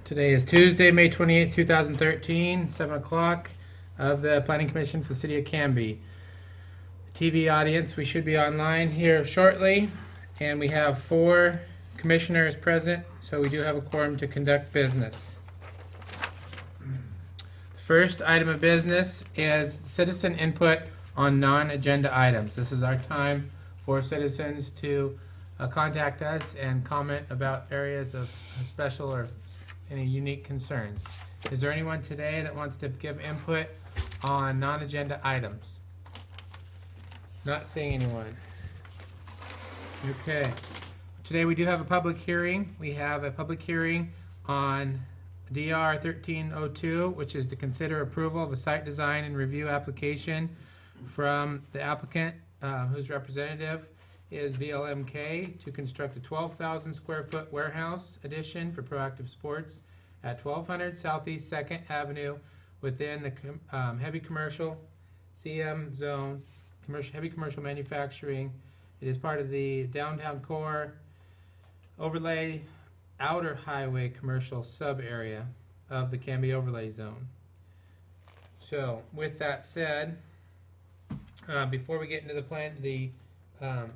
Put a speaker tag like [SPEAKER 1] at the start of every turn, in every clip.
[SPEAKER 1] Today is Tuesday, May 28th, 2013, 7 o'clock of the Planning Commission for the City of Canby. The TV audience, we should be online here shortly, and we have 4 commissioners present, so we do have a quorum to conduct business. The first item of business is citizen input on non-agenda items. This is our time for citizens to contact us and comment about areas of special or any unique concerns. Is there anyone today that wants to give input on non-agenda items? Not seeing anyone. Okay. Today we do have a public hearing. We have a public hearing on DR 1302, which is to consider approval of a site design and review application from the applicant, whose representative is VLMK, to construct a 12,000 square foot warehouse addition for Proactive Sports at 1200 Southeast 2nd Avenue within the heavy commercial CM zone, heavy commercial manufacturing. It is part of the downtown core overlay outer highway commercial sub area of the Canby overlay zone. So with that said, before we get into the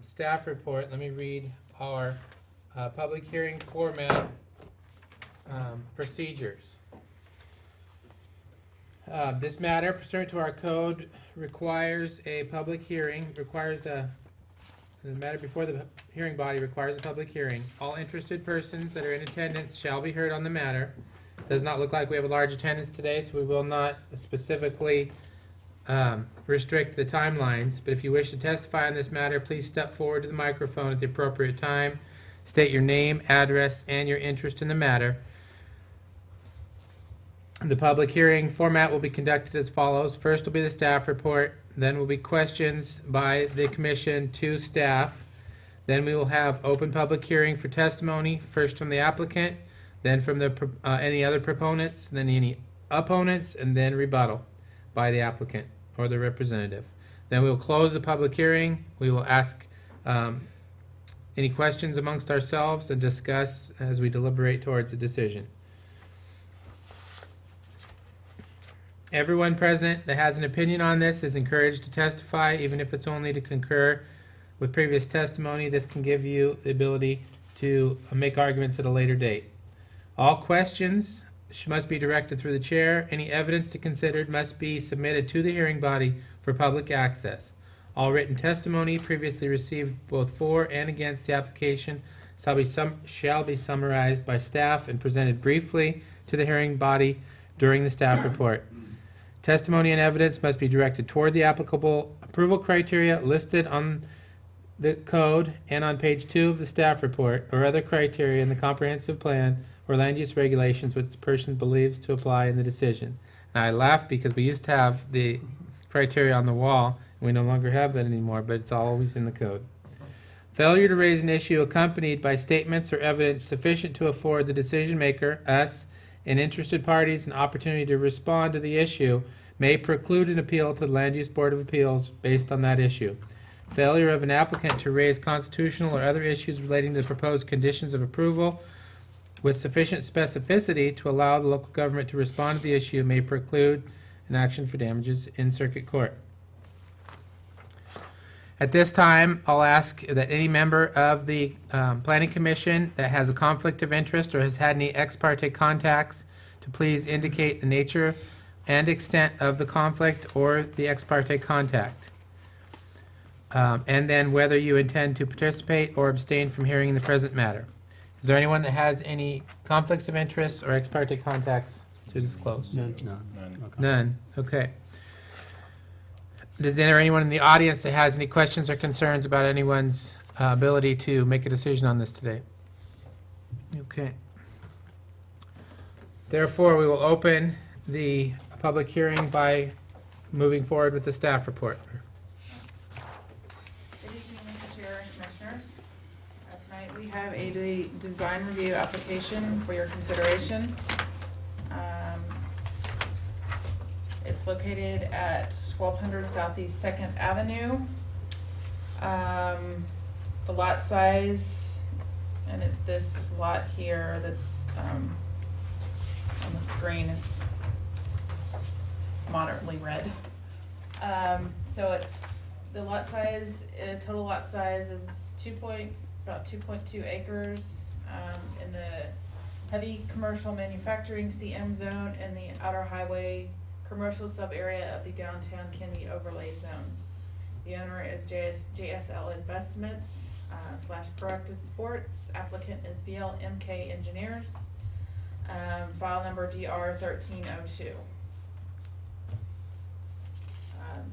[SPEAKER 1] staff report, let me read our public hearing format procedures. This matter, pursuant to our code, requires a public hearing, the matter before the hearing body requires a public hearing. All interested persons that are in attendance shall be heard on the matter. Does not look like we have a large attendance today, so we will not specifically restrict the timelines, but if you wish to testify on this matter, please step forward to the microphone at the appropriate time. State your name, address, and your interest in the matter. The public hearing format will be conducted as follows. First will be the staff report, then will be questions by the commission to staff. Then we will have open public hearing for testimony, first from the applicant, then from the any other proponents, then any opponents, and then rebuttal by the applicant or the representative. Then we will close the public hearing. We will ask any questions amongst ourselves and discuss as we deliberate towards a decision. Everyone present that has an opinion on this is encouraged to testify, even if it's only to concur with previous testimony. This can give you the ability to make arguments at a later date. All questions must be directed through the chair. Any evidence to consider must be submitted to the hearing body for public access. All written testimony previously received both for and against the application shall be summarized by staff and presented briefly to the hearing body during the staff report. Testimony and evidence must be directed toward the applicable approval criteria listed on the code and on page 2 of the staff report, or other criteria in the comprehensive plan or land use regulations which the person believes to apply in the decision. Now I laugh because we used to have the criteria on the wall, and we no longer have that anymore, but it's always in the code. Failure to raise an issue accompanied by statements or evidence sufficient to afford the decision maker, us, and interested parties an opportunity to respond to the issue may preclude an appeal to the Land Use Board of Appeals based on that issue. Failure of an applicant to raise constitutional or other issues relating to the proposed conditions of approval with sufficient specificity to allow the local government to respond to the issue may preclude an action for damages in circuit court. At this time, I'll ask that any member of the Planning Commission that has a conflict of interest or has had any ex parte contacts to please indicate the nature and extent of the conflict or the ex parte contact. And then whether you intend to participate or abstain from hearing in the present matter. Is there anyone that has any conflicts of interest or ex parte contacts to disclose?
[SPEAKER 2] None.
[SPEAKER 3] Okay.
[SPEAKER 1] None. Okay. Is there anyone in the audience that has any questions or concerns about anyone's ability to make a decision on this today? Okay. Therefore, we will open the public hearing by moving forward with the staff report.
[SPEAKER 4] Good evening, Mr. Chair and Commissioners. Tonight we have a design review application for your consideration. It's located at 1200 Southeast 2nd Avenue. The lot size, and it's this lot here that's on the screen is moderately red. So it's, the lot size, total lot size is about 2.2 acres, in the heavy commercial manufacturing CM zone and the outer highway commercial sub-area of the downtown Kennedy overlay zone. The owner is JSL Investments / Proactive Sports. Applicant is BLMK Engineers. File number DR1302.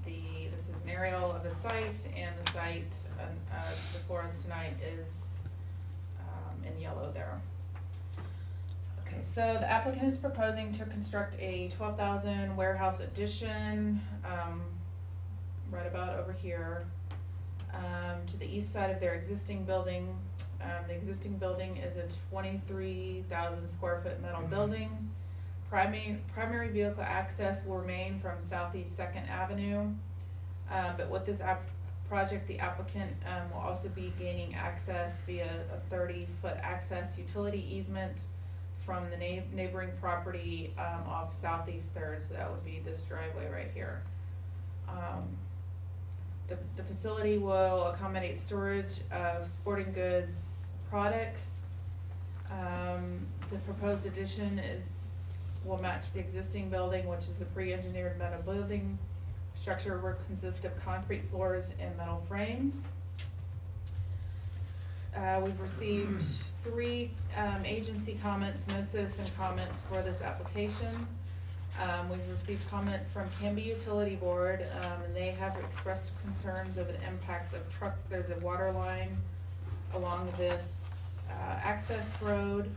[SPEAKER 4] This is an aerial of the site, and the site before us tonight is in yellow there. Okay, so the applicant is proposing to construct a 12,000 warehouse addition right about over here to the east side of their existing building. The existing building is a 23,000 square foot metal building. Primary vehicle access will remain from Southeast 2nd Avenue, but with this project, the applicant will also be gaining access via a 30-foot access utility easement from the neighboring property off Southeast 3rd, so that would be this driveway right here. The facility will accommodate storage of sporting goods products. The proposed addition will match the existing building, which is a pre-engineered metal building. Structure will consist of concrete floors and metal frames. We've received 3 agency comments, no citizen comments for this application. We've received comment from Canby Utility Board, and they have expressed concerns over the impacts of there's a water line along this access road,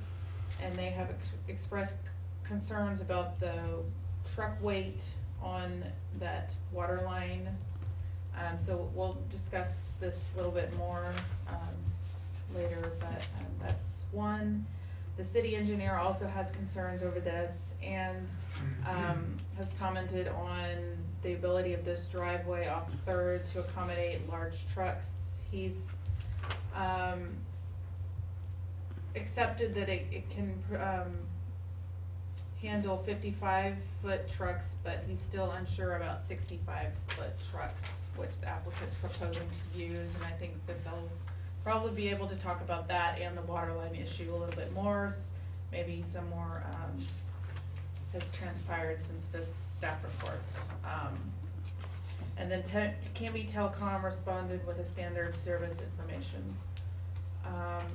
[SPEAKER 4] and they have expressed concerns about the truck weight on that water line. So we'll discuss this a little bit more later, but that's one. The city engineer also has concerns over this and has commented on the ability of this driveway off 3rd to accommodate large trucks. He's accepted that it can handle 55-foot trucks, but he's still unsure about 65-foot trucks, which the applicant's proposing to use, and I think that they'll probably be able to talk about that and the water line issue a little bit more. Maybe some more has transpired since this staff report. And then Canby Telecom responded with a standard service information.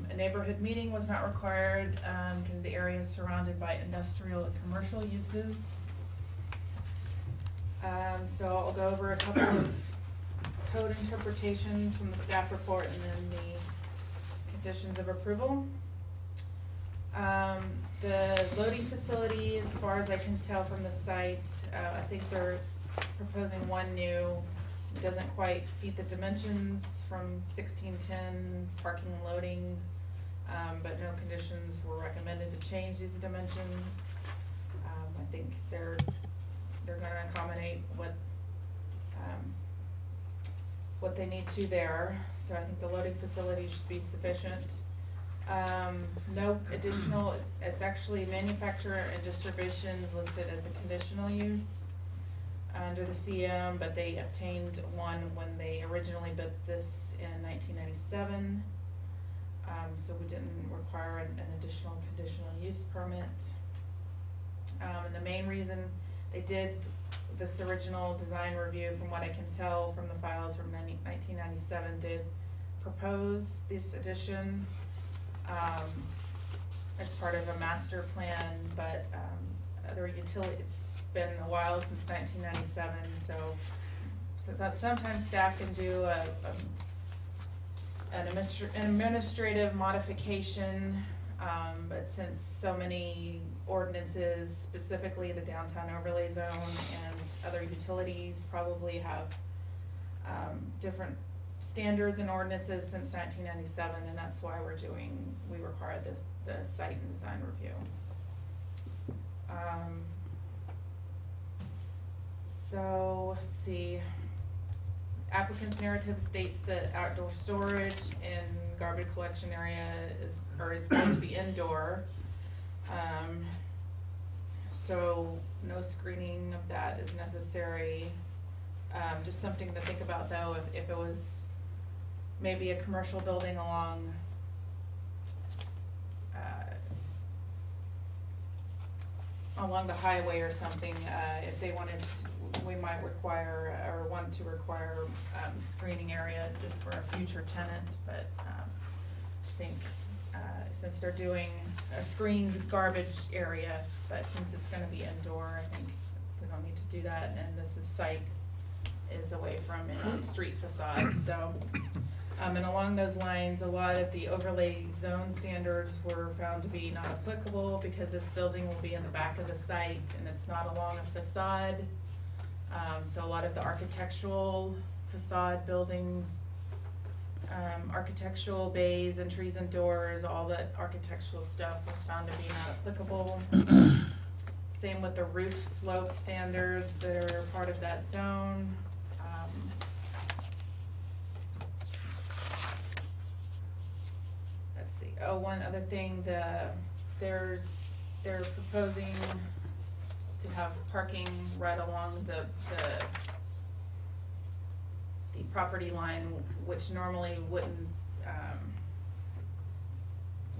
[SPEAKER 4] A neighborhood meeting was not required because the area is surrounded by industrial and commercial uses. So I'll go over a couple of code interpretations from the staff report and then the conditions of approval. The loading facility, as far as I can tell from the site, I think they're proposing one new. It doesn't quite meet the dimensions from 1610 parking and loading, but no conditions were recommended to change these dimensions. I think they're going to accommodate what they need to there. So I think the loading facility should be sufficient. No additional, it's actually manufacturer and distribution listed as a conditional use under the CM, but they obtained one when they originally built this in 1997. So we didn't require an additional conditional use permit. And the main reason they did this original design review, from what I can tell from the files from 1997, did propose this addition as part of a master plan, but other utility, it's been a while since 1997, so sometimes staff can do an administrative modification, but since so many ordinances, specifically the downtown overlay zone and other utilities, probably have different standards and ordinances since 1997, and that's why we require the site and design review. So let's see. Applicant's narrative states that outdoor storage and garbage collection area is going to be indoor. so no screening of that is necessary. Just something to think about though, if it was maybe a commercial building along the highway or something, if they wanted to, we might require or want to require screening area just for a future tenant, but I think since they're doing a screened garbage area, but since it's gonna be indoor, I think we don't need to do that, and this is site is away from any street facade, so. And along those lines, a lot of the overlay zone standards were found to be not applicable because this building will be in the back of the site and it's not along a facade. So a lot of the architectural facade building, architectural bays, entries and doors, all that architectural stuff was found to be not applicable. Same with the roof slope standards that are part of that zone. Let's see. Oh, one other thing, they're proposing to have parking right along the property line, which normally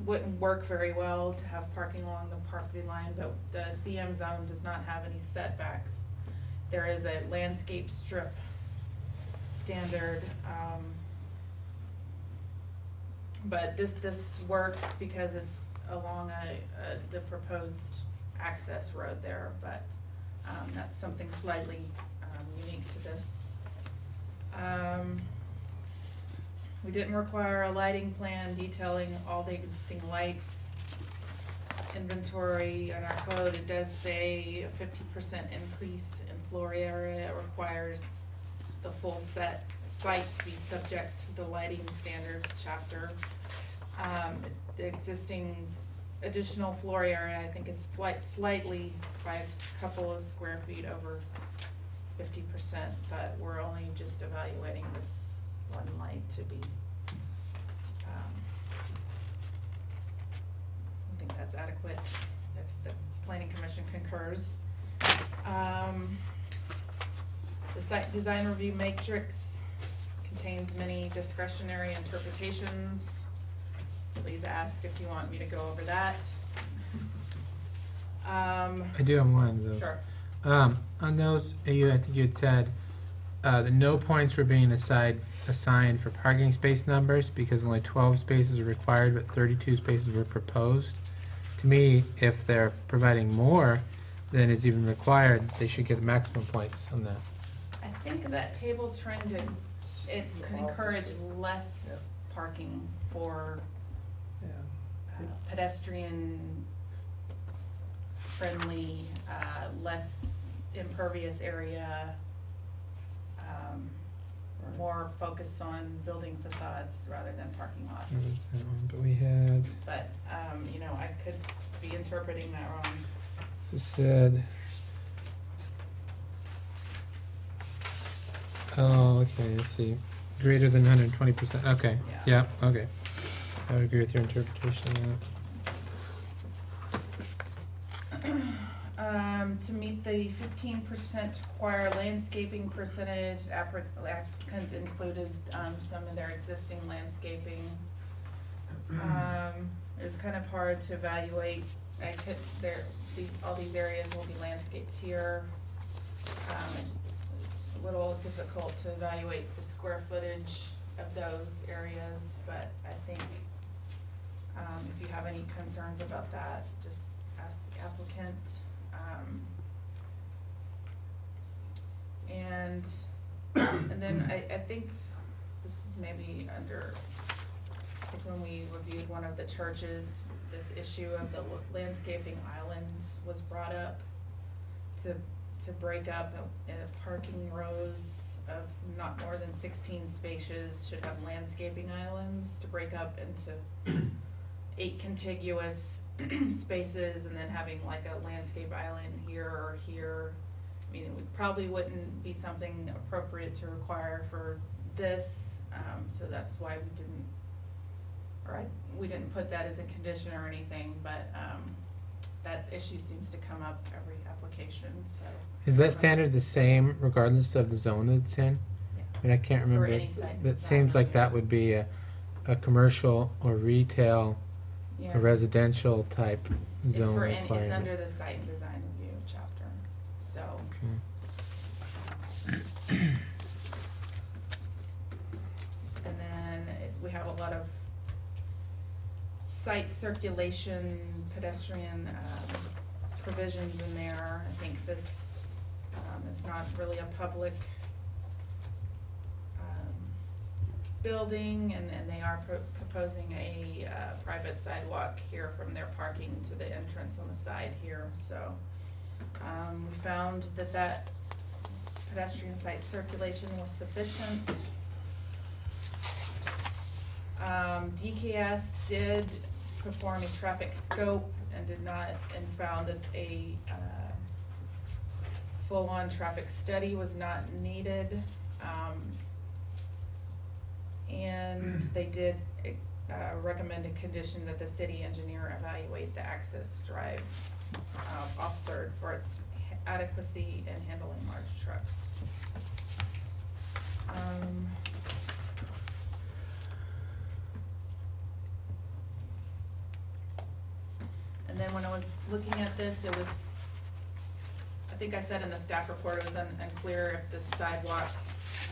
[SPEAKER 4] wouldn't work very well to have parking along the property line, but the CM zone does not have any setbacks. There is a landscape strip standard, but this works because it's along the proposed access road there, but that's something slightly unique to this. We didn't require a lighting plan detailing all the existing lights. Inventory in our code, it does say a 50% increase in floor area. It requires the full site to be subject to the lighting standards chapter. The existing additional floor area, I think, is slightly by a couple of square feet over 50%, but we're only just evaluating this one light to be, I think that's adequate if the planning commission concurs. The site design review matrix contains many discretionary interpretations. Please ask if you want me to go over that.
[SPEAKER 1] I do have one of those.
[SPEAKER 4] Sure.
[SPEAKER 1] On those, I think you had said that no points were being assigned for parking space numbers because only 12 spaces are required, but 32 spaces were proposed. To me, if they're providing more than is even required, they should get maximum points on that.
[SPEAKER 4] I think that table's trying to encourage less parking for pedestrian friendly, less impervious area, more focus on building facades rather than parking lots.
[SPEAKER 1] But we had.
[SPEAKER 4] But you know, I could be interpreting that wrong.
[SPEAKER 1] So said. Oh, okay. Let's see. Greater than 120%. Okay.
[SPEAKER 4] Yeah.
[SPEAKER 1] Yeah. Okay. I would agree with your interpretation of that.
[SPEAKER 4] To meet the 15% required landscaping percentage, applicant included some of their existing landscaping. It was kind of hard to evaluate. All these areas will be landscaped here. It's a little difficult to evaluate the square footage of those areas, but I think if you have any concerns about that, just ask the applicant. And then I think this is maybe under, I think when we reviewed one of the churches, this issue of the landscaping islands was brought up to break up parking rows of not more than 16 spaces should have landscaping islands to break up into 8 contiguous spaces, and then having like a landscape island here or here. I mean, it probably wouldn't be something appropriate to require for this, so that's why we didn't put that as a condition or anything, but that issue seems to come up every application, so.
[SPEAKER 1] Is that standard the same regardless of the zone it's in?
[SPEAKER 4] Yeah.
[SPEAKER 1] I mean, I can't remember.
[SPEAKER 4] any site
[SPEAKER 1] That
[SPEAKER 4] design
[SPEAKER 1] seems like
[SPEAKER 4] review.
[SPEAKER 1] that would be a commercial or retail
[SPEAKER 4] Yeah.
[SPEAKER 1] or residential type
[SPEAKER 4] It's
[SPEAKER 1] zone
[SPEAKER 4] for any, it's
[SPEAKER 1] requirement.
[SPEAKER 4] under the site and design review chapter, so.
[SPEAKER 1] Okay.
[SPEAKER 4] And then we have a lot of site circulation, pedestrian provisions in there. I think this is not really a public building, and they are proposing a private sidewalk here from their parking to the entrance on the side here. So we found that pedestrian site circulation was sufficient. DKS did perform a traffic scope and found that a full-on traffic study was not needed. And they did recommend a condition that the city engineer evaluate the access drive off Third for its adequacy in handling large trucks. And then when I was looking at this, it was, I think I said in the staff report, it was unclear if the sidewalk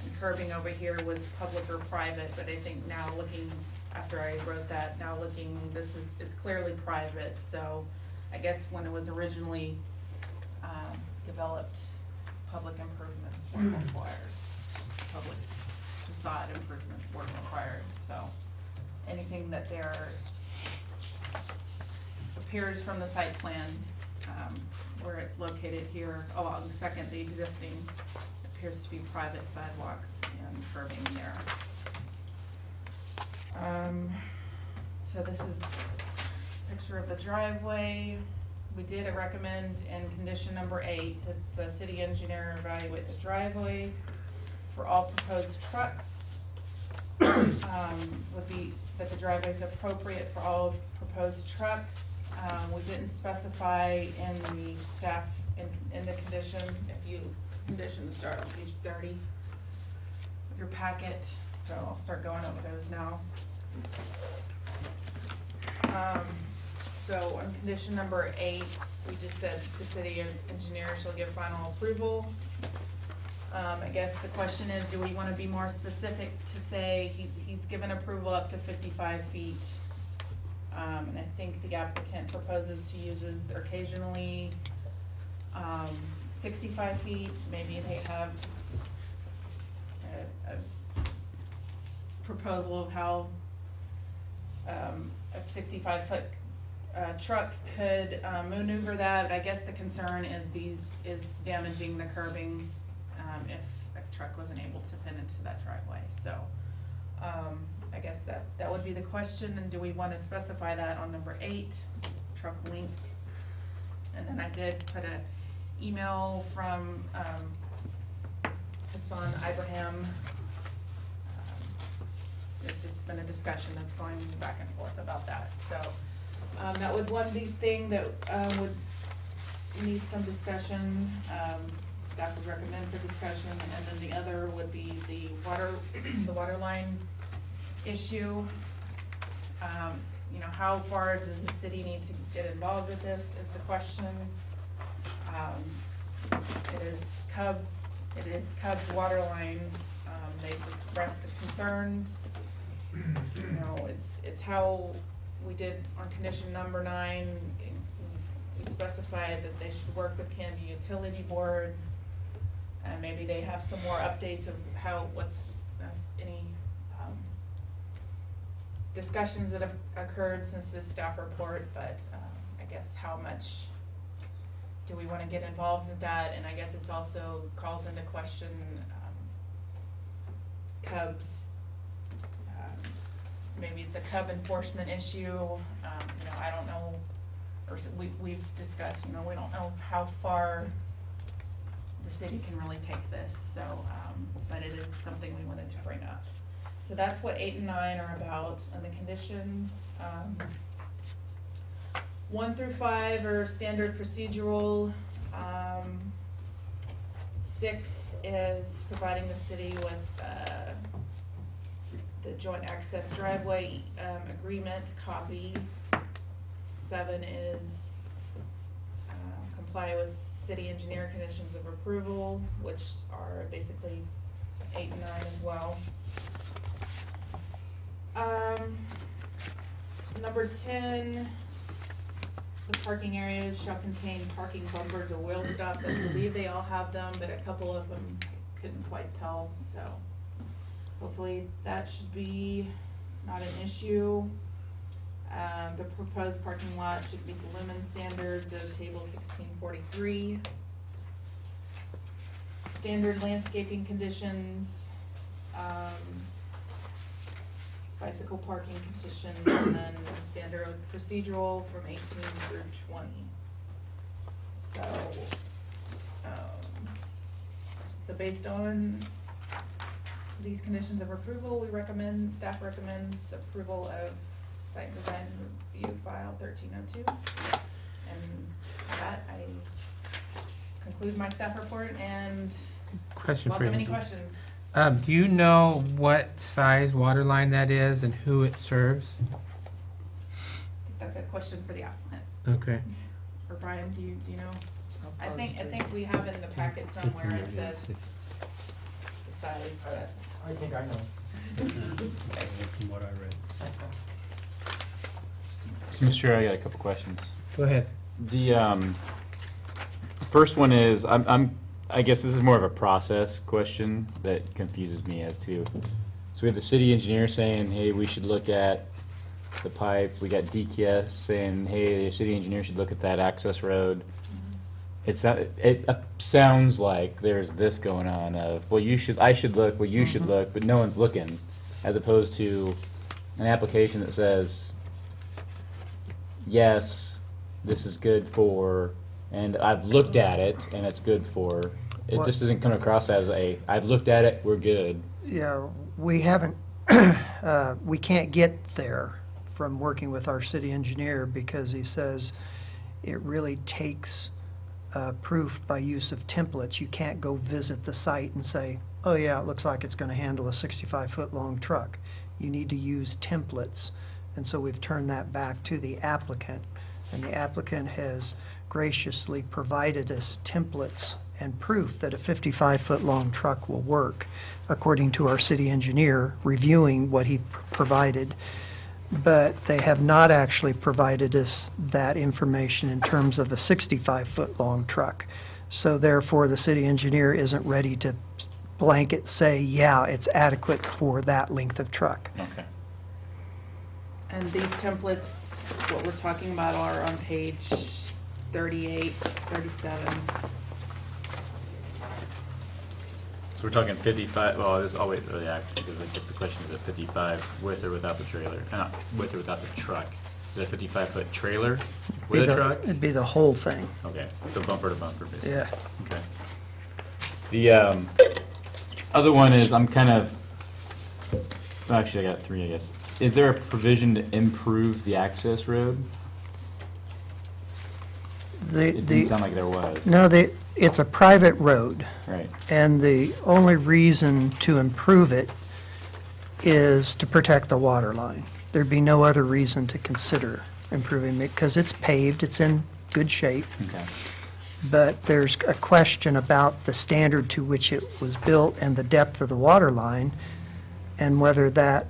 [SPEAKER 4] and curbing over here was public or private, but I think now looking, after I wrote that, now looking, it's clearly private, so I guess when it was originally developed, public improvements weren't required. Public facade improvements weren't required, so anything that there appears from the site plan, where it's located here along Second, the existing appears to be private sidewalks and curbing there. So this is a picture of the driveway. We did recommend in condition number 8 that the city engineer evaluate the driveway for all proposed trucks. Would be that the driveway is appropriate for all proposed trucks. We didn't specify in the staff, in the condition, if you condition to start on page 30 of your packet, so I'll start going over those now. So on condition number 8, we just said the city engineer shall give final approval. I guess the question is, do we want to be more specific to say he's given approval up to 55 feet? And I think the applicant proposes to use occasionally 65 feet. Maybe they have a proposal of how a 65-foot truck could maneuver that. But I guess the concern is damaging the curbing if a truck wasn't able to fit into that driveway. So I guess that would be the question. And do we want to specify that on number 8, truck length? And then I did put an email from Hassan Ibrahim. There's just been a discussion that's going back and forth about that. So that would one big thing that would need some discussion. Staff would recommend for discussion, and then the other would be the water line issue. You know, how far does the city need to get involved with this is the question. It is Cub's water line. They've expressed concerns. You know, it's how we did on condition number 9. We specified that they should work with Canby Utility Board, and maybe they have some more updates of what's any discussions that have occurred since this staff report. But I guess how much do we want to get involved with that? And I guess it's also calls into question Cubs. Maybe it's a Cub enforcement issue. You know, I don't know, or we've discussed, you know, we don't know how far the city can really take this. So, but it is something we wanted to bring up. So that's what 8 and 9 are about, and the conditions. 1 through 5 are standard procedural. 6 is providing the city with the joint access driveway agreement copy. 7 is comply with city engineer conditions of approval, which are basically 8 and 9 as well. Number 10, the parking areas shall contain parking bumpers or wheel stops. I believe they all have them, but a couple of them couldn't quite tell, so hopefully that should be not an issue. The proposed parking lot should meet the lumen standards of table 1643. Standard landscaping conditions, bicycle parking conditions, and then standard procedural from 18 through 20. So, so based on these conditions of approval, staff recommends approval of site design review file 1302. And with that, I conclude my staff report and
[SPEAKER 1] Question for
[SPEAKER 4] welcome
[SPEAKER 1] you.
[SPEAKER 4] any questions.
[SPEAKER 1] Do you know what size water line that is and who it serves?
[SPEAKER 4] I think that's a question for the applicant.
[SPEAKER 1] Okay.
[SPEAKER 4] Or Brian, do you know? I think we have it in the packet somewhere. It says the size, but
[SPEAKER 2] I think I know.
[SPEAKER 3] From what I read.
[SPEAKER 5] So, Mr. Chair, I got a couple questions.
[SPEAKER 1] Go ahead.
[SPEAKER 5] The first one is, I guess this is more of a process question that confuses me as to. So we have the city engineer saying, hey, we should look at the pipe. We got DKS saying, hey, the city engineer should look at that access road. It sounds like there's this going on of, well, I should look, well, you should look, but no one's looking, as opposed to an application that says, yes, this is good for, and I've looked at it, and it's good for. It just doesn't come across as I've looked at it, we're good.
[SPEAKER 6] Yeah, we haven't, we can't get there from working with our city engineer because he says it really takes proof by use of templates. You can't go visit the site and say, oh yeah, it looks like it's going to handle a 65-foot long truck. You need to use templates. And so we've turned that back to the applicant. And the applicant has graciously provided us templates and proof that a 55-foot long truck will work, according to our city engineer reviewing what he provided. But they have not actually provided us that information in terms of a 65-foot long truck. So therefore, the city engineer isn't ready to blanket say, yeah, it's adequate for that length of truck.
[SPEAKER 5] Okay.
[SPEAKER 4] And these templates, what we're talking about, are on page 38, 37.
[SPEAKER 5] So we're talking 55, well, this is always really accurate, because I guess the question is at 55 with or without the trailer, not with or without the truck. Is it a 55-foot trailer with a truck?
[SPEAKER 6] It'd be the whole thing.
[SPEAKER 5] Okay, so bumper to bumper, basically.
[SPEAKER 6] Yeah.
[SPEAKER 5] Okay. The other one is, I'm kind of, actually I got 3, I guess. Is there a provision to improve the access road? It didn't sound like there was.
[SPEAKER 6] No, it's a private road.
[SPEAKER 5] Right.
[SPEAKER 6] And the only reason to improve it is to protect the water line. There'd be no other reason to consider improving it because it's paved, it's in good shape.
[SPEAKER 5] Okay.
[SPEAKER 6] But there's a question about the standard to which it was built and the depth of the water line and whether that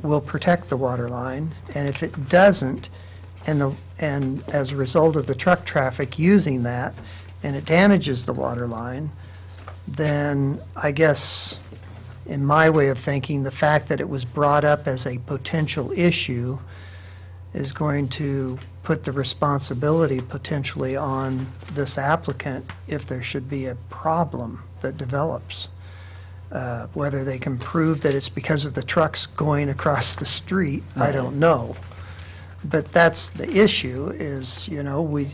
[SPEAKER 6] will protect the water line. And if it doesn't, and as a result of the truck traffic using that, and it damages the water line, then I guess, in my way of thinking, the fact that it was brought up as a potential issue is going to put the responsibility potentially on this applicant if there should be a problem that develops. Whether they can prove that it's because of the trucks going across the street, I don't know. But that's the issue is, you know, we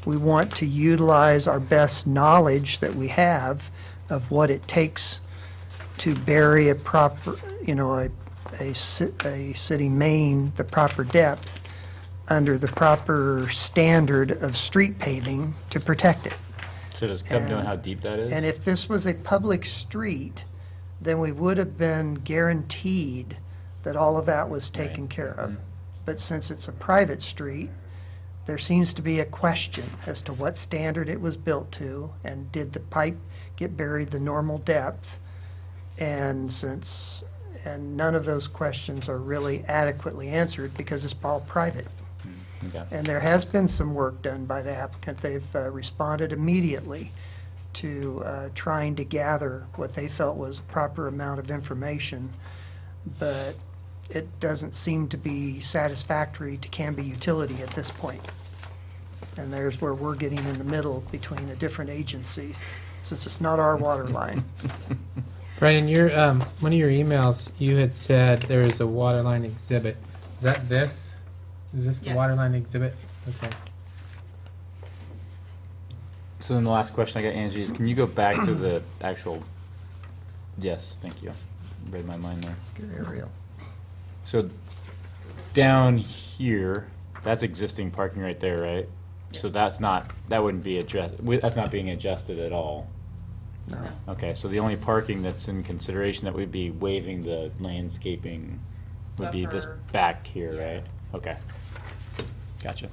[SPEAKER 6] want to utilize our best knowledge that we have of what it takes to bury a proper, you know, a city main the proper depth under the proper standard of street paving to protect it.
[SPEAKER 5] So does Cub know how deep that is?
[SPEAKER 6] And if this was a public street, then we would have been guaranteed that all of that was taken
[SPEAKER 5] Right.
[SPEAKER 6] care of. But since it's a private street, there seems to be a question as to what standard it was built to, and did the pipe get buried the normal depth? And none of those questions are really adequately answered because it's all private.
[SPEAKER 5] Okay.
[SPEAKER 6] And there has been some work done by the applicant. They've responded immediately to trying to gather what they felt was a proper amount of information, but it doesn't seem to be satisfactory to Canby Utility at this point. And there's where we're getting in the middle between a different agency, since it's not our water line.
[SPEAKER 1] Brian, in your, one of your emails, you had said there is a water line exhibit. Is that this? Is this the
[SPEAKER 4] Yes.
[SPEAKER 1] water line exhibit? Okay.
[SPEAKER 5] So then the last question I got, Angie, is can you go back to the actual, yes, thank you. Read my mind there.
[SPEAKER 6] Good aerial.
[SPEAKER 5] So down here, that's existing parking right there, right? So that's not, that wouldn't be addressed, that's not being adjusted at all.
[SPEAKER 6] No.
[SPEAKER 5] Okay, so the only parking that's in consideration that would be waiving the landscaping would be this
[SPEAKER 4] Buffer.
[SPEAKER 5] back here,
[SPEAKER 4] Yeah.
[SPEAKER 5] right? Okay. Gotcha.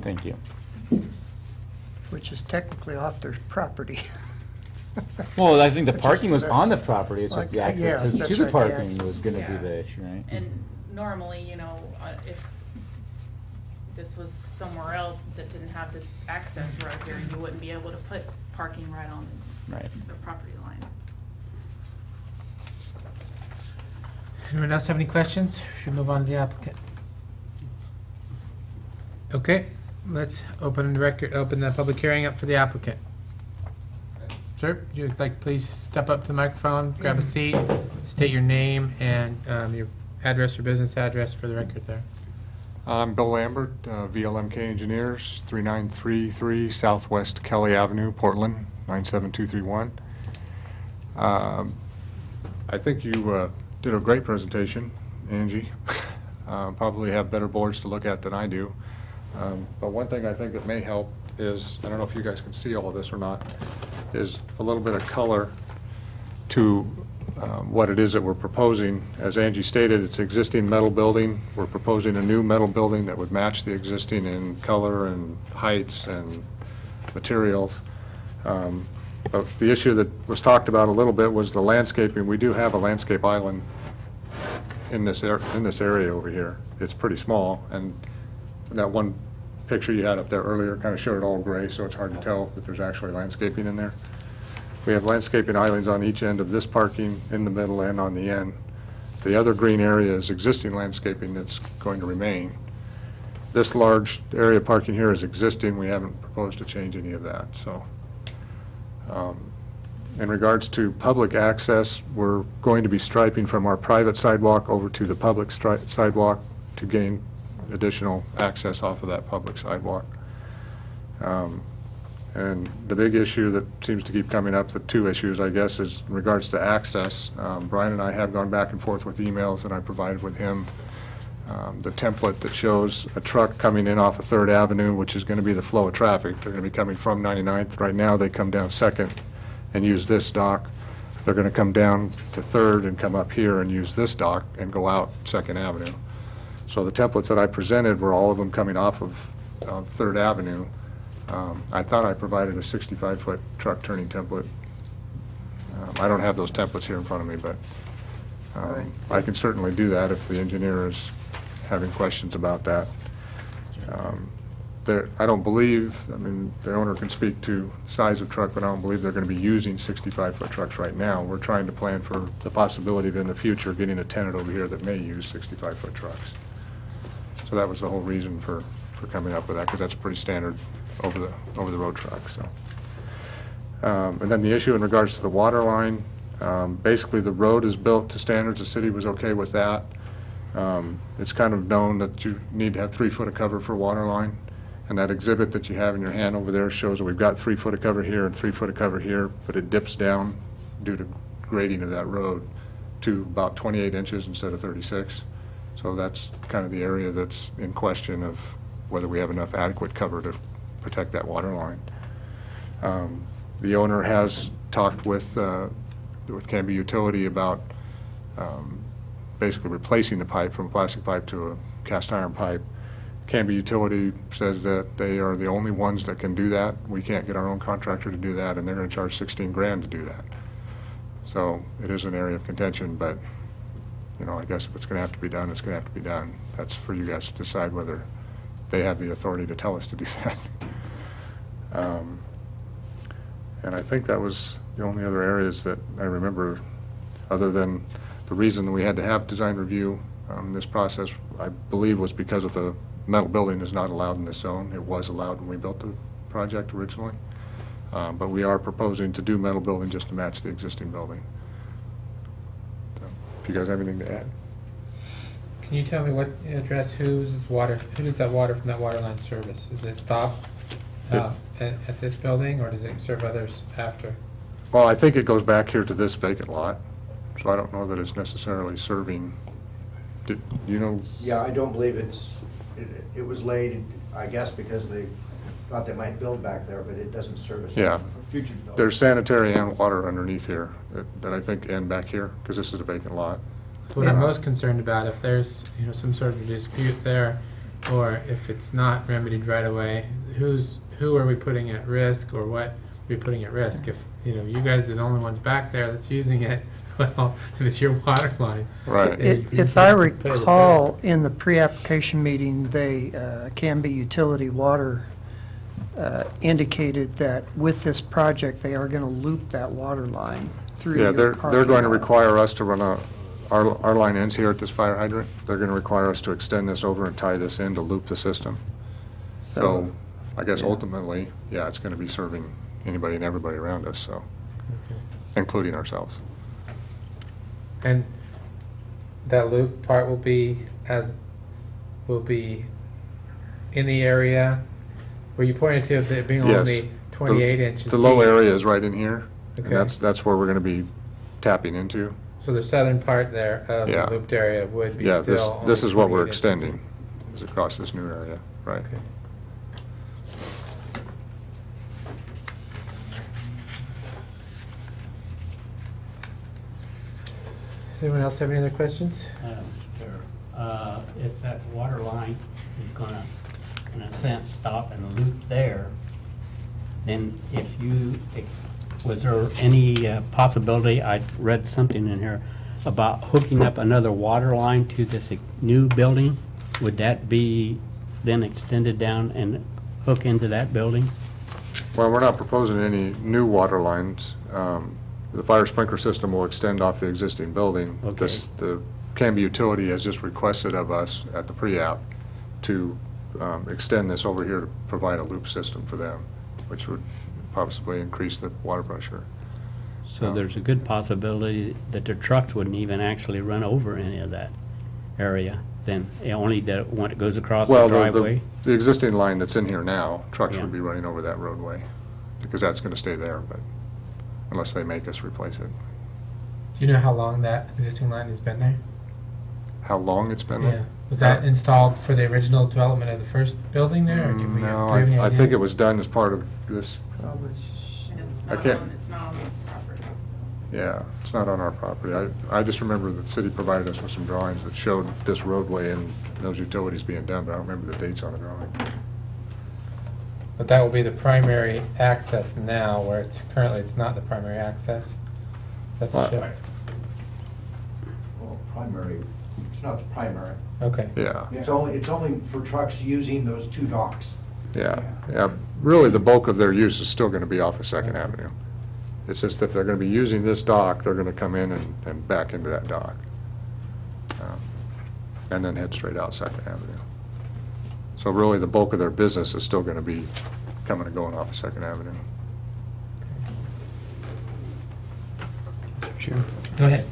[SPEAKER 5] Thank you.
[SPEAKER 6] Which is technically off their property.
[SPEAKER 5] Well, I think the
[SPEAKER 6] It's
[SPEAKER 5] parking
[SPEAKER 6] just
[SPEAKER 5] was
[SPEAKER 6] the-
[SPEAKER 5] on the property, it's just the
[SPEAKER 6] Like,
[SPEAKER 5] access
[SPEAKER 6] yeah,
[SPEAKER 5] to
[SPEAKER 6] that's
[SPEAKER 5] the
[SPEAKER 6] right,
[SPEAKER 5] parking
[SPEAKER 6] yes.
[SPEAKER 5] was gonna be
[SPEAKER 4] Yeah.
[SPEAKER 5] the issue, right?
[SPEAKER 4] And normally, if this was somewhere else that didn't have this access road here, you wouldn't be able to put parking right on
[SPEAKER 5] Right.
[SPEAKER 4] the property line.
[SPEAKER 1] Anyone else have any questions? Should we move on to the applicant? Okay, let's open the public hearing up for the applicant. Sir, would you like please step up to the microphone, grab a seat, state your name and your address or business address for the record there.
[SPEAKER 2] I'm Bill Lambert, VLMK Engineers, 3933 Southwest Kelly Avenue, Portland, 97231. I think you did a great presentation, Angie. Probably have better boards to look at than I do. But one thing I think that may help is, I don't know if you guys can see all of this or not, is a little bit of color to what it is that we're proposing. As Angie stated, it's existing metal building. We're proposing a new metal building that would match the existing in color and heights and materials. But the issue that was talked about a little bit was the landscaping. We do have a landscape island in this area over here. It's pretty small, and that one picture you had up there earlier kind of showed it all gray, so it's hard to tell that there's actually landscaping in there. We have landscaping islands on each end of this parking, in the middle and on the end. The other green area is existing landscaping that's going to remain. This large area of parking here is existing. We haven't proposed to change any of that. So, in regards to public access, we're going to be striping from our private sidewalk over to the public sidewalk to gain additional access off of that public sidewalk. And the big issue that seems to keep coming up, the two issues, I guess, is in regards to access. Brian and I have gone back and forth with emails that I provided with him. The template that shows a truck coming in off of 3rd Avenue, which is going to be the flow of traffic. They're going to be coming from 99th. Right now, they come down 2nd and use this dock. They're going to come down to 3rd and come up here and use this dock and go out 2nd Avenue. So the templates that I presented were all of them coming off of 3rd Avenue. I thought I provided a 65-foot truck turning template. I don't have those templates here in front of me, but I can certainly do that if the engineer is having questions about that. I don't believe, I mean, the owner can speak to size of truck, but I don't believe they're going to be using 65-foot trucks right now. We're trying to plan for the possibility of in the future getting a tenant over here that may use 65-foot trucks. So that was the whole reason for coming up with that, because that's pretty standard over the road truck. So, and then the issue in regards to the water line, basically the road is built to standards. The city was okay with that. It's kind of known that you need to have 3 foot of cover for water line, and that exhibit that you have in your hand over there shows that we've got 3 foot of cover here and 3 foot of cover here, but it dips down due to grading of that road to about 28 inches instead of 36. So that's kind of the area that's in question of whether we have enough adequate cover to protect that water line. The owner has talked with Canby Utility about basically replacing the pipe from a plastic pipe to a cast iron pipe. Canby Utility says that they are the only ones that can do that. We can't get our own contractor to do that, and they're going to charge 16 grand to do that. So it is an area of contention, but you know, I guess if it's going to have to be done, it's going to have to be done. That's for you guys to decide whether they have the authority to tell us to do that. And I think that was the only other areas that I remember, other than the reason we had to have design review. This process, I believe, was because of the metal building is not allowed in this zone. It was allowed when we built the project originally. But we are proposing to do metal building just to match the existing building. So, if you guys have anything to add.
[SPEAKER 1] Can you tell me what address, who does that water from that water line service? Does it stop at this building, or does it serve others after?
[SPEAKER 2] Well, I think it goes back here to this vacant lot, so I don't know that it's necessarily serving. You know?
[SPEAKER 7] Yeah, I don't believe it was laid, I guess, because they thought they might build back there, but it doesn't service.
[SPEAKER 2] Yeah.
[SPEAKER 7] Future development.
[SPEAKER 2] There's sanitary and water underneath here that I think end back here, because this is a vacant lot.
[SPEAKER 1] So what I'm most concerned about, if there's, you know, some sort of dispute there, or if it's not remedied right away, who are we putting at risk, or what are we putting at risk? If, you know, you guys are the only ones back there that's using it, well, and it's your water line.
[SPEAKER 2] Right.
[SPEAKER 6] If I recall, in the pre-application meeting, Canby Utility Water indicated that with this project, they are going to loop that water line through
[SPEAKER 2] Yeah,
[SPEAKER 6] your
[SPEAKER 2] they're
[SPEAKER 6] parking
[SPEAKER 2] going to
[SPEAKER 6] lot.
[SPEAKER 2] require us to run our line ends here at this fire hydrant. They're going to require us to extend this over and tie this in to loop the system. So I guess ultimately, yeah, it's going to be serving anybody and everybody around us, so, including ourselves.
[SPEAKER 1] And that loop part will be in the area where you pointed to it being
[SPEAKER 2] Yes.
[SPEAKER 1] only 28 inches
[SPEAKER 2] The low
[SPEAKER 1] deep.
[SPEAKER 2] area is right in here, and
[SPEAKER 1] Okay.
[SPEAKER 2] that's where we're going to be tapping into.
[SPEAKER 1] So the southern part there of
[SPEAKER 2] Yeah.
[SPEAKER 1] the looped area would be
[SPEAKER 2] Yeah,
[SPEAKER 1] still
[SPEAKER 2] this
[SPEAKER 1] only
[SPEAKER 2] is what we're
[SPEAKER 1] 28 inches
[SPEAKER 2] extending,
[SPEAKER 1] deep.
[SPEAKER 2] is across this new area, right?
[SPEAKER 1] Okay. Does anyone else have any other questions?
[SPEAKER 3] Sure. If that water line is gonna, in a sense, stop and loop there, then if you, was there any possibility, I read something in here about hooking up another water line to this new building? Would that be then extended down and hook into that building?
[SPEAKER 2] Well, we're not proposing any new water lines. The fire sprinkler system will extend off the existing building.
[SPEAKER 3] Okay.
[SPEAKER 2] The Canby Utility has just requested of us at the pre-app to extend this over here to provide a loop system for them, which would possibly increase the water pressure.
[SPEAKER 3] So there's a good possibility that the trucks wouldn't even actually run over any of that area, then only that when it goes across the
[SPEAKER 2] Well,
[SPEAKER 3] driveway?
[SPEAKER 2] the existing line that's in here now, trucks
[SPEAKER 3] Yeah.
[SPEAKER 2] would be running over that roadway, because that's going to stay there, but unless they make us replace it.
[SPEAKER 1] Do you know how long that existing line has been there?
[SPEAKER 2] How long it's been
[SPEAKER 1] Yeah.
[SPEAKER 2] there?
[SPEAKER 1] Was that installed for the original development of the first building there, or do we
[SPEAKER 2] No,
[SPEAKER 1] do you have any
[SPEAKER 2] I
[SPEAKER 1] idea?
[SPEAKER 2] think it was done as part of this.
[SPEAKER 4] And
[SPEAKER 2] I can't-
[SPEAKER 4] it's not on the property, so.
[SPEAKER 2] Yeah, it's not on our property. I just remember that the city provided us with some drawings that showed this roadway and those utilities being done, but I don't remember the dates on the drawing.
[SPEAKER 1] But that will be the primary access now, where currently it's not the primary access? Is that the
[SPEAKER 2] Right.
[SPEAKER 1] shift?
[SPEAKER 7] Well, primary, it's not the primary.
[SPEAKER 1] Okay.
[SPEAKER 2] Yeah,
[SPEAKER 7] It's only for trucks using those two docks.
[SPEAKER 2] yeah. Really, the bulk of their use is still going to be off of Second Avenue. It's just if they're going to be using this dock, they're going to come in and back into that dock. And then head straight out Second Avenue. So really, the bulk of their business is still going to be coming and going off of Second Avenue.
[SPEAKER 3] Sure.
[SPEAKER 1] Go ahead.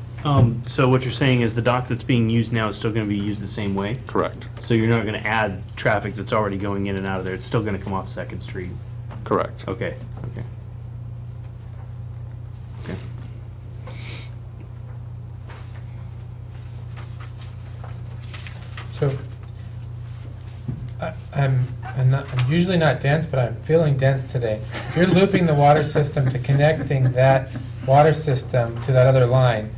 [SPEAKER 8] So what you're saying is the dock that's being used now is still going to be used the same way?
[SPEAKER 2] Correct,
[SPEAKER 8] So you're not going to add traffic that's already going in and out of there? It's still going to come off Second Street?
[SPEAKER 2] correct.
[SPEAKER 8] Okay, okay. Okay.
[SPEAKER 1] I'm usually not dense, but I'm feeling dense today. If you're looping the water system to connecting that water system to that other line,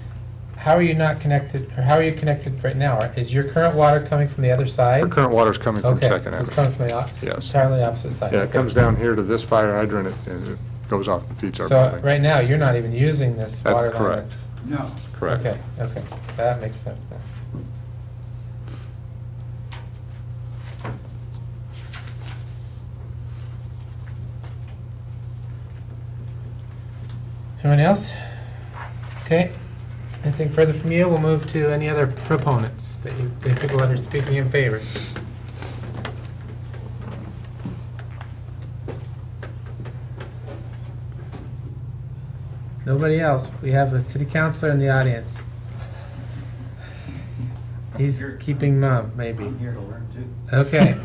[SPEAKER 1] how are you not connected, or how are you connected right now? Is your current water coming from the other side?
[SPEAKER 2] The current water's coming from
[SPEAKER 1] Okay,
[SPEAKER 2] Second
[SPEAKER 1] so it's
[SPEAKER 2] Avenue.
[SPEAKER 1] coming from the
[SPEAKER 2] Yes.
[SPEAKER 1] entirely opposite side.
[SPEAKER 2] Yeah, it
[SPEAKER 1] Okay.
[SPEAKER 2] comes down here to this fire hydrant, and it goes off and feeds our
[SPEAKER 1] So
[SPEAKER 2] building.
[SPEAKER 1] right now, you're not even using this
[SPEAKER 2] That's
[SPEAKER 1] water line?
[SPEAKER 2] correct.
[SPEAKER 1] That's-
[SPEAKER 7] No.
[SPEAKER 2] Correct.
[SPEAKER 1] Okay, okay, that makes sense now. Anyone else? Okay, anything further from you? We'll move to any other proponents that you, the people that are speaking in favor. Nobody else. We have a city councilor in the audience. He's keeping mum, maybe.
[SPEAKER 7] I'm here to learn too.
[SPEAKER 1] Okay.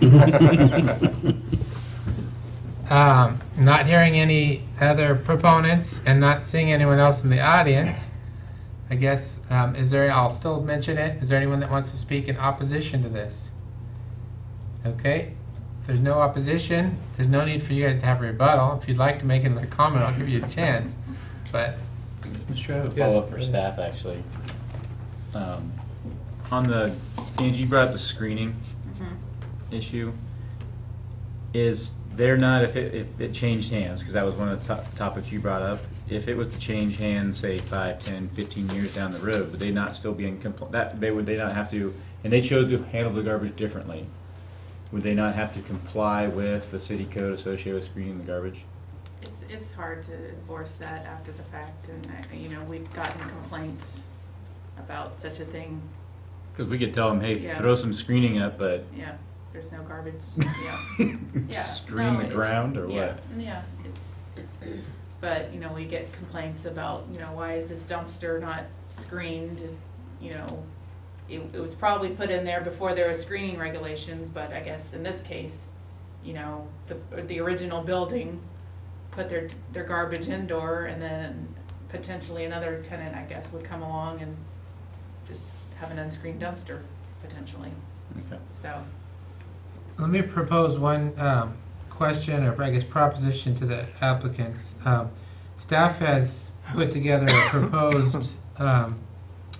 [SPEAKER 1] Not hearing any other proponents and not seeing anyone else in the audience, I guess, I'll still mention it. Is there anyone that wants to speak in opposition to this? Okay. If there's no opposition, there's no need for you guys to have a rebuttal. If you'd like to make another comment, I'll give you a chance. But
[SPEAKER 5] I have a follow-up for staff, actually. On the, Angie, you brought up the screening issue. Is there not, if it changed hands, because that was one of the topics you brought up, if it was to change hands, say 5, 10, 15 years down the road, would they not still be in compliance? Would they not have to, and they chose to handle the garbage differently, would they not have to comply with the city code associated with screening the garbage?
[SPEAKER 4] It's hard to enforce that after the fact, and, we've gotten complaints about such a thing.
[SPEAKER 5] Because we could tell them, hey,
[SPEAKER 4] Yeah.
[SPEAKER 5] throw some screening up, but
[SPEAKER 4] Yeah, there's no garbage, yeah.
[SPEAKER 5] screen
[SPEAKER 4] No,
[SPEAKER 5] the
[SPEAKER 4] it's-
[SPEAKER 5] ground or
[SPEAKER 4] yeah,
[SPEAKER 5] what?
[SPEAKER 4] Yeah, but, we get complaints about, why is this dumpster not screened? It was probably put in there before there were screening regulations, but I guess in this case, the original building put their garbage indoor, and then potentially another tenant, I guess, would come along and just have an unscreened dumpster, potentially,
[SPEAKER 5] Okay.
[SPEAKER 4] so.
[SPEAKER 1] let me propose one question, or I guess proposition to the applicants. Staff has put together a proposed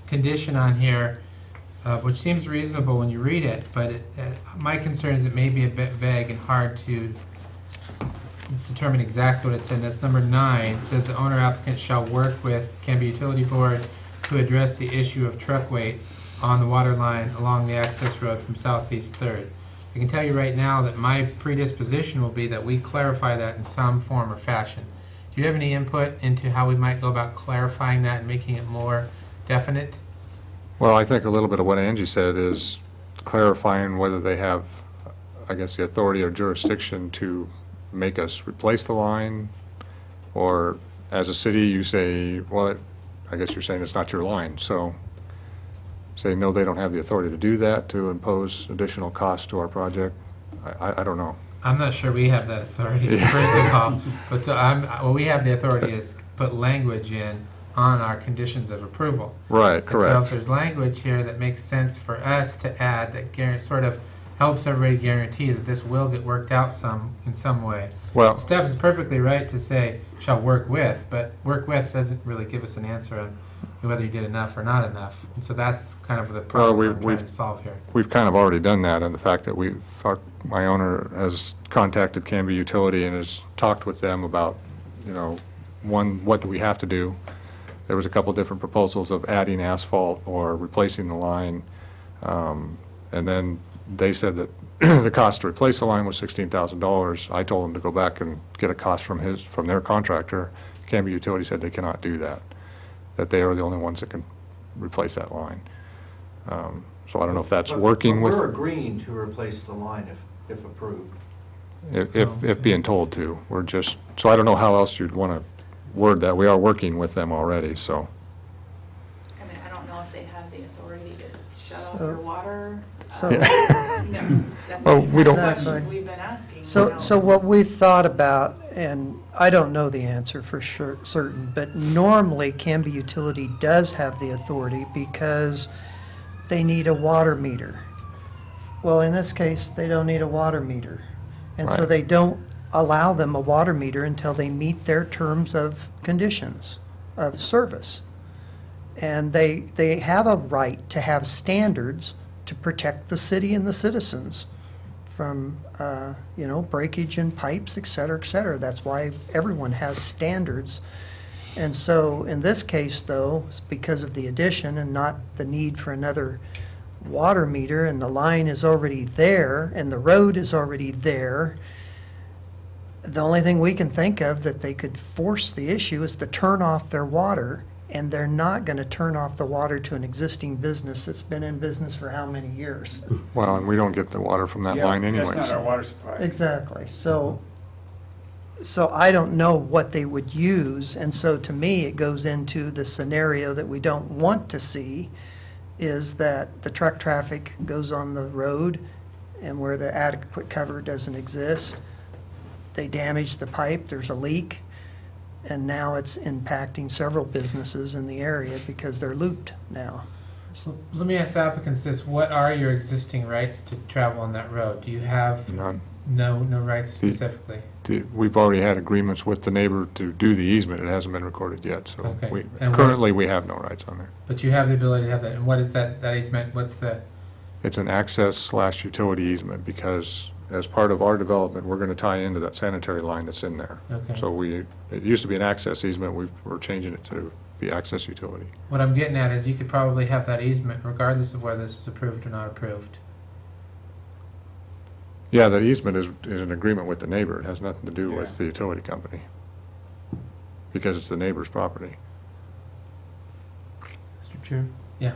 [SPEAKER 1] condition on here, which seems reasonable when you read it, but my concern is it may be a bit vague and hard to determine exactly what it said. That's number 9. It says the owner applicant shall work with Canby Utility Board to address the issue of truck weight on the water line along the access road from Southeast 3rd. I can tell you right now that my predisposition will be that we clarify that in some form or fashion. Do you have any input into how we might go about clarifying that and making it more definite?
[SPEAKER 2] Well, I think a little bit of what Angie said is clarifying whether they have, I guess, the authority or jurisdiction to make us replace the line, or as a city, you say, well, I guess you're saying it's not your line, so say, no, they don't have the authority to do that, to impose additional cost to our project. I don't know.
[SPEAKER 1] I'm not sure we have that authority, first of all. But so what we have the authority is put language in on our conditions of approval.
[SPEAKER 2] Right,
[SPEAKER 1] And so if
[SPEAKER 2] correct.
[SPEAKER 1] there's language here that makes sense for us to add that sort of helps everybody guarantee that this will get worked out in some way.
[SPEAKER 2] Well,
[SPEAKER 1] Steph is perfectly right to say shall work with, but work with doesn't really give us an answer on whether you did enough or not enough. And so that's kind of the problem I'm trying to solve here.
[SPEAKER 2] we've kind of already done that, and the fact that my owner has contacted Canby Utility and has talked with them about, what do we have to do? There was a couple different proposals of adding asphalt or replacing the line, and then they said that the cost to replace the line was $16,000. I told them to go back and get a cost from their contractor. Canby Utility said they cannot do that, that they are the only ones that can replace that line. So I don't know if that's working with,
[SPEAKER 7] We're agreeing to replace the line if approved.
[SPEAKER 2] if being told to. So I don't know how else you'd want to word that. We are working with them already, so.
[SPEAKER 4] I mean, I don't know if they have the authority to shut off your water.
[SPEAKER 6] So-
[SPEAKER 4] That's
[SPEAKER 2] Well, we don't-
[SPEAKER 4] the questions
[SPEAKER 6] Exactly.
[SPEAKER 4] we've been asking.
[SPEAKER 6] So what we've thought about, and I don't know the answer for certain, but normally Canby Utility does have the authority because they need a water meter. Well, in this case, they don't need a water meter. And so
[SPEAKER 2] Right.
[SPEAKER 6] they don't allow them a water meter until they meet their terms of conditions of service. And they have a right to have standards to protect the city and the citizens from, breakage in pipes, et cetera, et cetera. That's why everyone has standards. And so in this case, though, it's because of the addition and not the need for another water meter, and the line is already there, and the road is already there, the only thing we can think of that they could force the issue is to turn off their water, and they're not going to turn off the water to an existing business that's been in business for how many years?
[SPEAKER 2] Well, and we don't get the water from that line anyways.
[SPEAKER 9] That's not our water supply.
[SPEAKER 6] Exactly. So I don't know what they would use, and so to me, it goes into the scenario that we don't want to see, is that the truck traffic goes on the road, and where the adequate cover doesn't exist, they damage the pipe, there's a leak, and now it's impacting several businesses in the area because they're looped now.
[SPEAKER 1] So let me ask the applicants this, what are your existing rights to travel on that road? Do you have
[SPEAKER 2] None.
[SPEAKER 1] no rights specifically?
[SPEAKER 2] We've already had agreements with the neighbor to do the easement. It hasn't been recorded yet, so
[SPEAKER 1] Okay. And what-
[SPEAKER 2] currently we have no rights on there.
[SPEAKER 1] But you have the ability to have that, and what is that easement, what's the,
[SPEAKER 2] It's an access/utility easement because as part of our development, we're going to tie into that sanitary line that's in there.
[SPEAKER 1] okay.
[SPEAKER 2] So it used to be an access easement, we're changing it to be access utility.
[SPEAKER 1] What I'm getting at is you could probably have that easement regardless of whether this is approved or not approved.
[SPEAKER 2] Yeah, that easement is an agreement with the neighbor. It has nothing to do with
[SPEAKER 9] Yeah.
[SPEAKER 2] the utility company because it's the neighbor's property.
[SPEAKER 8] Mr. Chair?
[SPEAKER 1] Yeah.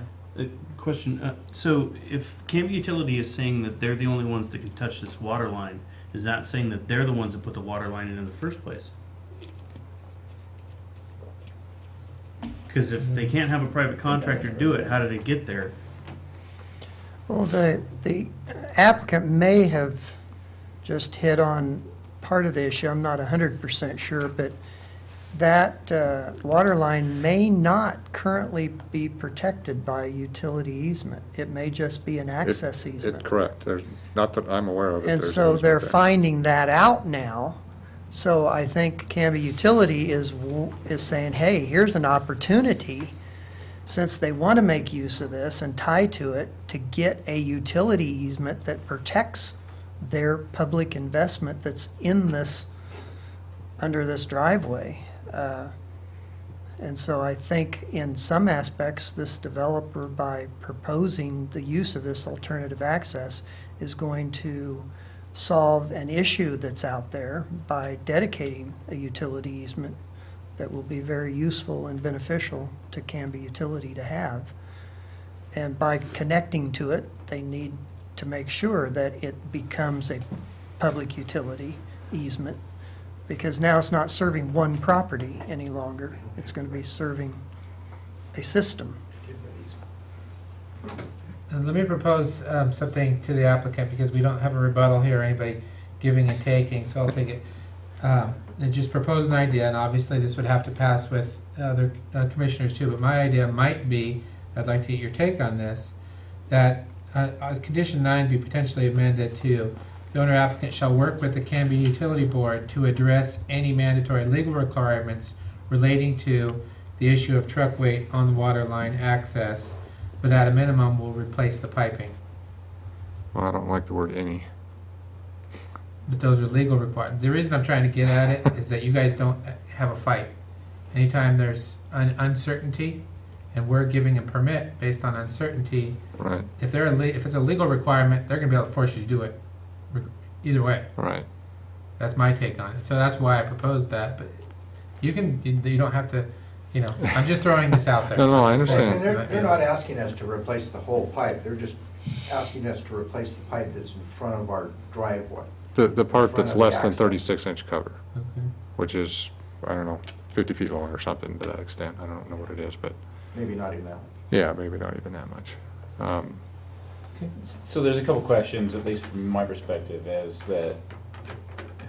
[SPEAKER 8] Question, so if Canby Utility is saying that they're the only ones that can touch this water line, is that saying that they're the ones that put the water line in the first place? Because if they can't have a private contractor do it, how did it get there?
[SPEAKER 6] Well, the applicant may have just hit on part of the issue, I'm not 100% sure, but that water line may not currently be protected by a utility easement. It may just be an access easement.
[SPEAKER 2] Correct. There's, not that I'm aware of it.
[SPEAKER 6] And
[SPEAKER 2] there's
[SPEAKER 6] so
[SPEAKER 2] an
[SPEAKER 6] they're
[SPEAKER 2] easement there.
[SPEAKER 6] finding that out now. So I think Canby Utility is saying, hey, here's an opportunity, since they want to make use of this and tie to it, to get a utility easement that protects their public investment that's in this, under this driveway. And so I think in some aspects, this developer, by proposing the use of this alternative access, is going to solve an issue that's out there by dedicating a utility easement that will be very useful and beneficial to Canby Utility to have. And by connecting to it, they need to make sure that it becomes a public utility easement, because now it's not serving one property any longer. It's going to be serving a system.
[SPEAKER 1] And let me propose something to the applicant, because we don't have a rebuttal here, or anybody giving and taking, so I'll take it. And just propose an idea, and obviously this would have to pass with other commissioners too, but my idea might be, I'd like to get your take on this, that condition 9 be potentially amended to, the owner applicant shall work with the Canby Utility Board to address any mandatory legal requirements relating to the issue of truck weight on the water line access, but at a minimum will replace the piping.
[SPEAKER 2] Well, I don't like the word any.
[SPEAKER 1] But those are legal requirements. The reason I'm trying to get at it is that you guys don't have a fight. Anytime there's uncertainty, and we're giving a permit based on uncertainty,
[SPEAKER 2] Right,
[SPEAKER 1] if it's a legal requirement, they're going to be able to force you to do it either way.
[SPEAKER 2] right.
[SPEAKER 1] That's my take on it. So that's why I proposed that. But you don't have to, I'm just throwing this out there.
[SPEAKER 2] No, I understand.
[SPEAKER 7] And they're not asking us to replace the whole pipe, they're just asking us to replace the pipe that's in front of our driveway.
[SPEAKER 2] The part
[SPEAKER 7] Front
[SPEAKER 2] that's
[SPEAKER 7] of the
[SPEAKER 2] less than
[SPEAKER 7] access.
[SPEAKER 2] 36-inch cover,
[SPEAKER 1] Okay.
[SPEAKER 2] which is, I don't know, 50 feet long or something to that extent. I don't know what it is, but
[SPEAKER 7] Maybe not even that one.
[SPEAKER 2] yeah, maybe not even that much.
[SPEAKER 5] So there's a couple questions, at least from my perspective, is that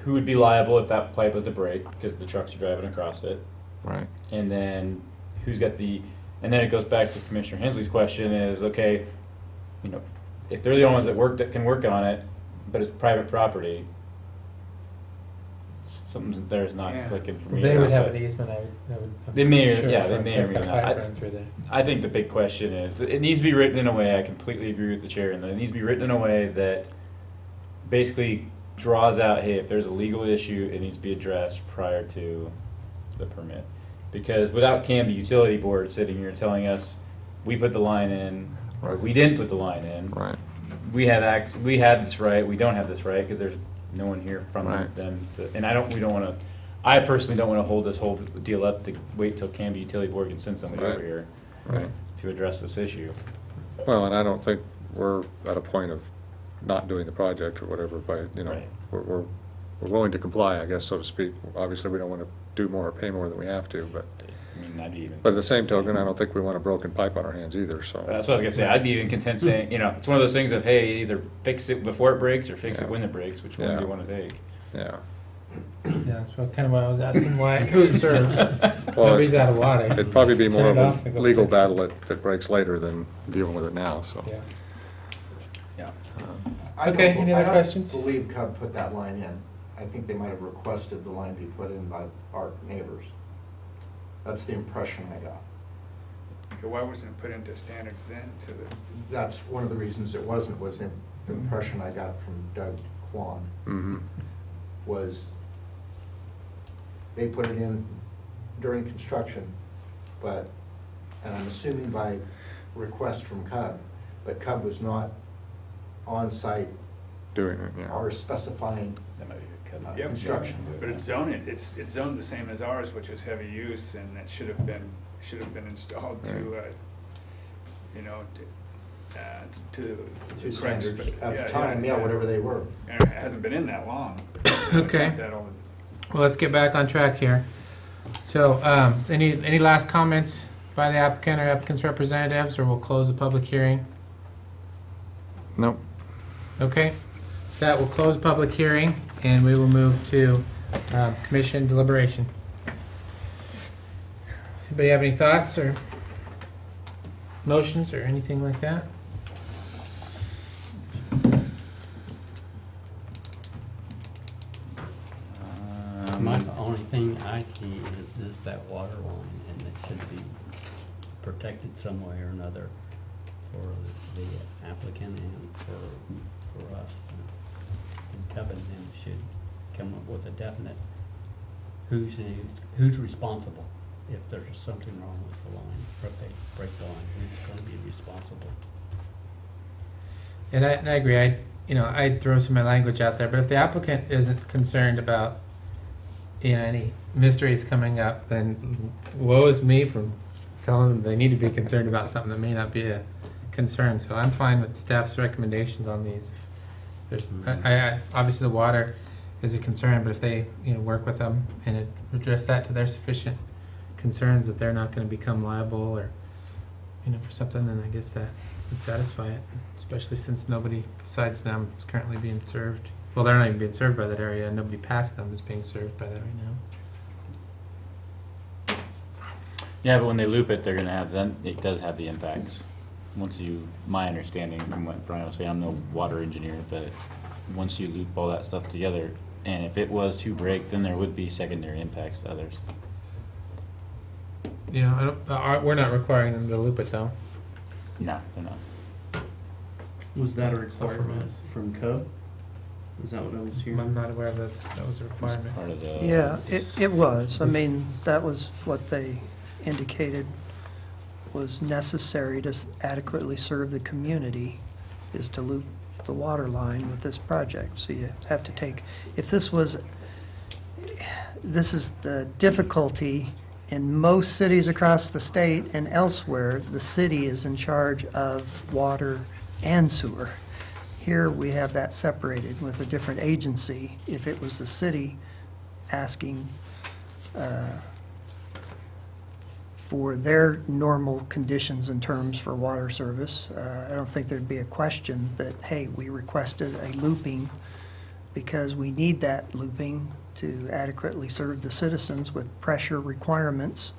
[SPEAKER 5] who would be liable if that pipe was to break because the trucks are driving across it,
[SPEAKER 2] Right.
[SPEAKER 5] and then who's got and then it goes back to Commissioner Hensley's question is, okay, if they're the only ones that can work on it, but it's private property, something there's not clicking for me.
[SPEAKER 1] They would have
[SPEAKER 5] but
[SPEAKER 1] an easement,
[SPEAKER 5] They may,
[SPEAKER 1] sure
[SPEAKER 5] yeah,
[SPEAKER 1] for
[SPEAKER 5] they may or
[SPEAKER 1] a
[SPEAKER 5] may not.
[SPEAKER 1] pipe run through there.
[SPEAKER 5] I think the big question is, it needs to be written in a way, I completely agree with the chair, and it needs to be written in a way that basically draws out, hey, if there's a legal issue, it needs to be addressed prior to the permit. Because without Canby Utility Board sitting here telling us, we put the line in, or we didn't put the line in,
[SPEAKER 2] Right.
[SPEAKER 5] we have this right, we don't have this right, because there's no one here from
[SPEAKER 2] Right.
[SPEAKER 5] them, and we don't want to, I personally don't want to hold this whole deal up to wait till Canby Utility Board can send somebody
[SPEAKER 2] Right.
[SPEAKER 5] over here
[SPEAKER 2] Right.
[SPEAKER 5] to address this issue.
[SPEAKER 2] Well, and I don't think we're at a point of not doing the project or whatever, but, you know,
[SPEAKER 5] Right.
[SPEAKER 2] we're willing to comply, I guess, so to speak. Obviously, we don't want to do more or pay more than we have to, but,
[SPEAKER 5] I mean, I'd be even.
[SPEAKER 2] but at the same token, I don't think we want a broken pipe on our hands either, so.
[SPEAKER 5] That's what I was gonna say. I'd be even content saying, it's one of those things of, hey, either fix it before it breaks or fix it
[SPEAKER 2] Yeah.
[SPEAKER 5] when it breaks. Which one do
[SPEAKER 2] Yeah.
[SPEAKER 5] you want to take?
[SPEAKER 2] Yeah.
[SPEAKER 1] Yeah, that's kind of what I was asking, who it serves.
[SPEAKER 2] Well,
[SPEAKER 1] Nobody's out of water.
[SPEAKER 2] It'd probably be
[SPEAKER 1] Turn
[SPEAKER 2] more
[SPEAKER 1] it
[SPEAKER 2] of
[SPEAKER 1] off and
[SPEAKER 2] a
[SPEAKER 1] go
[SPEAKER 2] legal
[SPEAKER 1] fix it.
[SPEAKER 2] battle if it breaks later than dealing with it now, so.
[SPEAKER 1] Yeah.
[SPEAKER 5] Yeah.
[SPEAKER 7] I
[SPEAKER 1] Okay,
[SPEAKER 7] don't-
[SPEAKER 1] any other
[SPEAKER 7] I don't
[SPEAKER 1] questions?
[SPEAKER 7] believe Cub put that line in. I think they might have requested the line be put in by our neighbors. That's the impression I got.
[SPEAKER 9] Okay, why wasn't it put into standards then to the,
[SPEAKER 7] That's one of the reasons it wasn't, was the impression I got from Doug Kwan,
[SPEAKER 2] Mm-hmm.
[SPEAKER 7] was they put it in during construction, but, and I'm assuming by request from Cub, but Cub was not on site
[SPEAKER 2] Doing it, yeah.
[SPEAKER 7] or specifying
[SPEAKER 5] That might be a cut.
[SPEAKER 9] Yep.
[SPEAKER 7] construction.
[SPEAKER 9] but it's zoned, it's zoned the same as ours, which is heavy use, and it should have been installed to, to
[SPEAKER 7] To
[SPEAKER 9] correct
[SPEAKER 7] standards
[SPEAKER 9] spe-
[SPEAKER 7] at the time, yeah, whatever they were.
[SPEAKER 9] And it hasn't been in that long. It's
[SPEAKER 1] Okay.
[SPEAKER 9] not that old.
[SPEAKER 1] Well, let's get back on track here. So, any last comments by the applicant or applicant's representatives, or we'll close the public hearing?
[SPEAKER 2] Nope.
[SPEAKER 1] Okay, that will close public hearing, and we will move to commission deliberation. Anybody have any thoughts or motions or anything like that?
[SPEAKER 3] My only thing I see is that water line, and it should be protected some way or another for the applicant and for us. And Kevin then should come up with a definite who's responsible if there's something wrong with the line, or if they break the line, who's gonna be responsible.
[SPEAKER 1] And I agree. I'd throw some of my language out there, but if the applicant isn't concerned about any mysteries coming up, then woe is me from telling them they need to be concerned about something that may not be a concern. So I'm fine with staff's recommendations on these. There's, I obviously the water is a concern, but if they work with them and address that to their sufficient concerns that they're not going to become liable or for something, then I guess that would satisfy it. Especially since nobody besides them is currently being served. Well, they're not even being served by that area, and nobody past them is being served by that right now.
[SPEAKER 5] Yeah, but when they loop it, they're gonna have, then it does have the impacts. My understanding from what Brian was saying, I'm no water engineer, but once you loop all that stuff together, and if it was to break, then there would be secondary impacts to others.
[SPEAKER 1] We're not requiring them to loop it though.
[SPEAKER 5] No, they're not.
[SPEAKER 8] Was that a
[SPEAKER 1] from
[SPEAKER 8] requirement
[SPEAKER 1] us.
[SPEAKER 8] from Cub? Is that what I was hearing?
[SPEAKER 1] I'm not aware that that was a requirement.
[SPEAKER 5] Part of the.
[SPEAKER 6] Yeah, it was. I mean, that was what they indicated was necessary to adequately serve the community, is to loop the water line with this project. So you have to take, if this is the difficulty in most cities across the state and elsewhere, the city is in charge of water and sewer. Here, we have that separated with a different agency. If it was the city asking for their normal conditions and terms for water service, I don't think there'd be a question that, hey, we requested a looping because we need that looping to adequately serve the citizens with pressure requirements.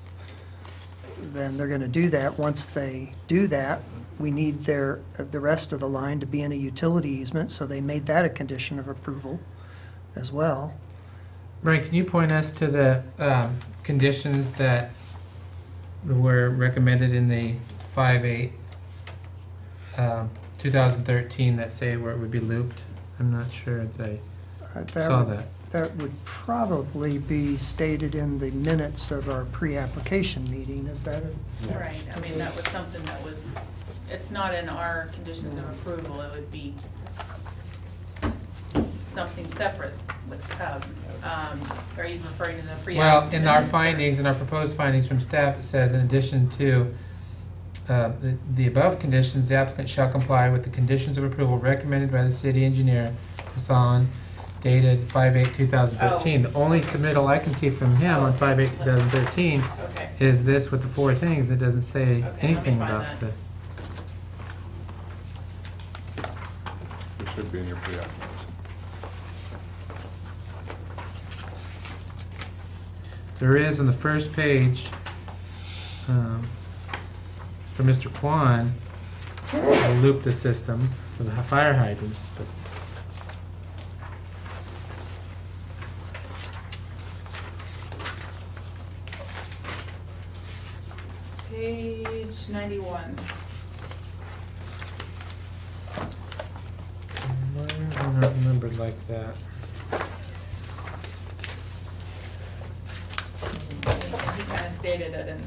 [SPEAKER 6] Then they're going to do that. Once they do that, we need the rest of the line to be in a utility easement, so they made that a condition of approval as well.
[SPEAKER 1] Brian, can you point us to the conditions that were recommended in the 5/8, 2013 that say where it would be looped? I'm not sure that I saw that.
[SPEAKER 6] That would probably be stated in the minutes of our pre-application meeting, is that it?
[SPEAKER 4] Right, I mean, that was something that was, it's not in our conditions of approval, it would be something separate with Cub. Are you referring to the pre-app?
[SPEAKER 1] Well, in our
[SPEAKER 4] minutes, or-
[SPEAKER 1] findings, in our proposed findings from staff, it says, in addition to the above conditions, the applicant shall comply with the conditions of approval recommended by the city engineer, Hassan, dated 5/8/2013. The only submittal I can see from him on 5/8/2013
[SPEAKER 4] Okay,
[SPEAKER 1] is this with the 4 things. It doesn't say
[SPEAKER 4] let me
[SPEAKER 1] anything
[SPEAKER 4] find
[SPEAKER 1] about
[SPEAKER 4] that.
[SPEAKER 1] the...
[SPEAKER 2] It should be in your pre-app notes.
[SPEAKER 1] There is on the first page, for Mr. Kwan, I'll loop the system for the fire hydrants, but
[SPEAKER 4] page 91.
[SPEAKER 1] I don't remember it like that.
[SPEAKER 4] And he kind of stated it in,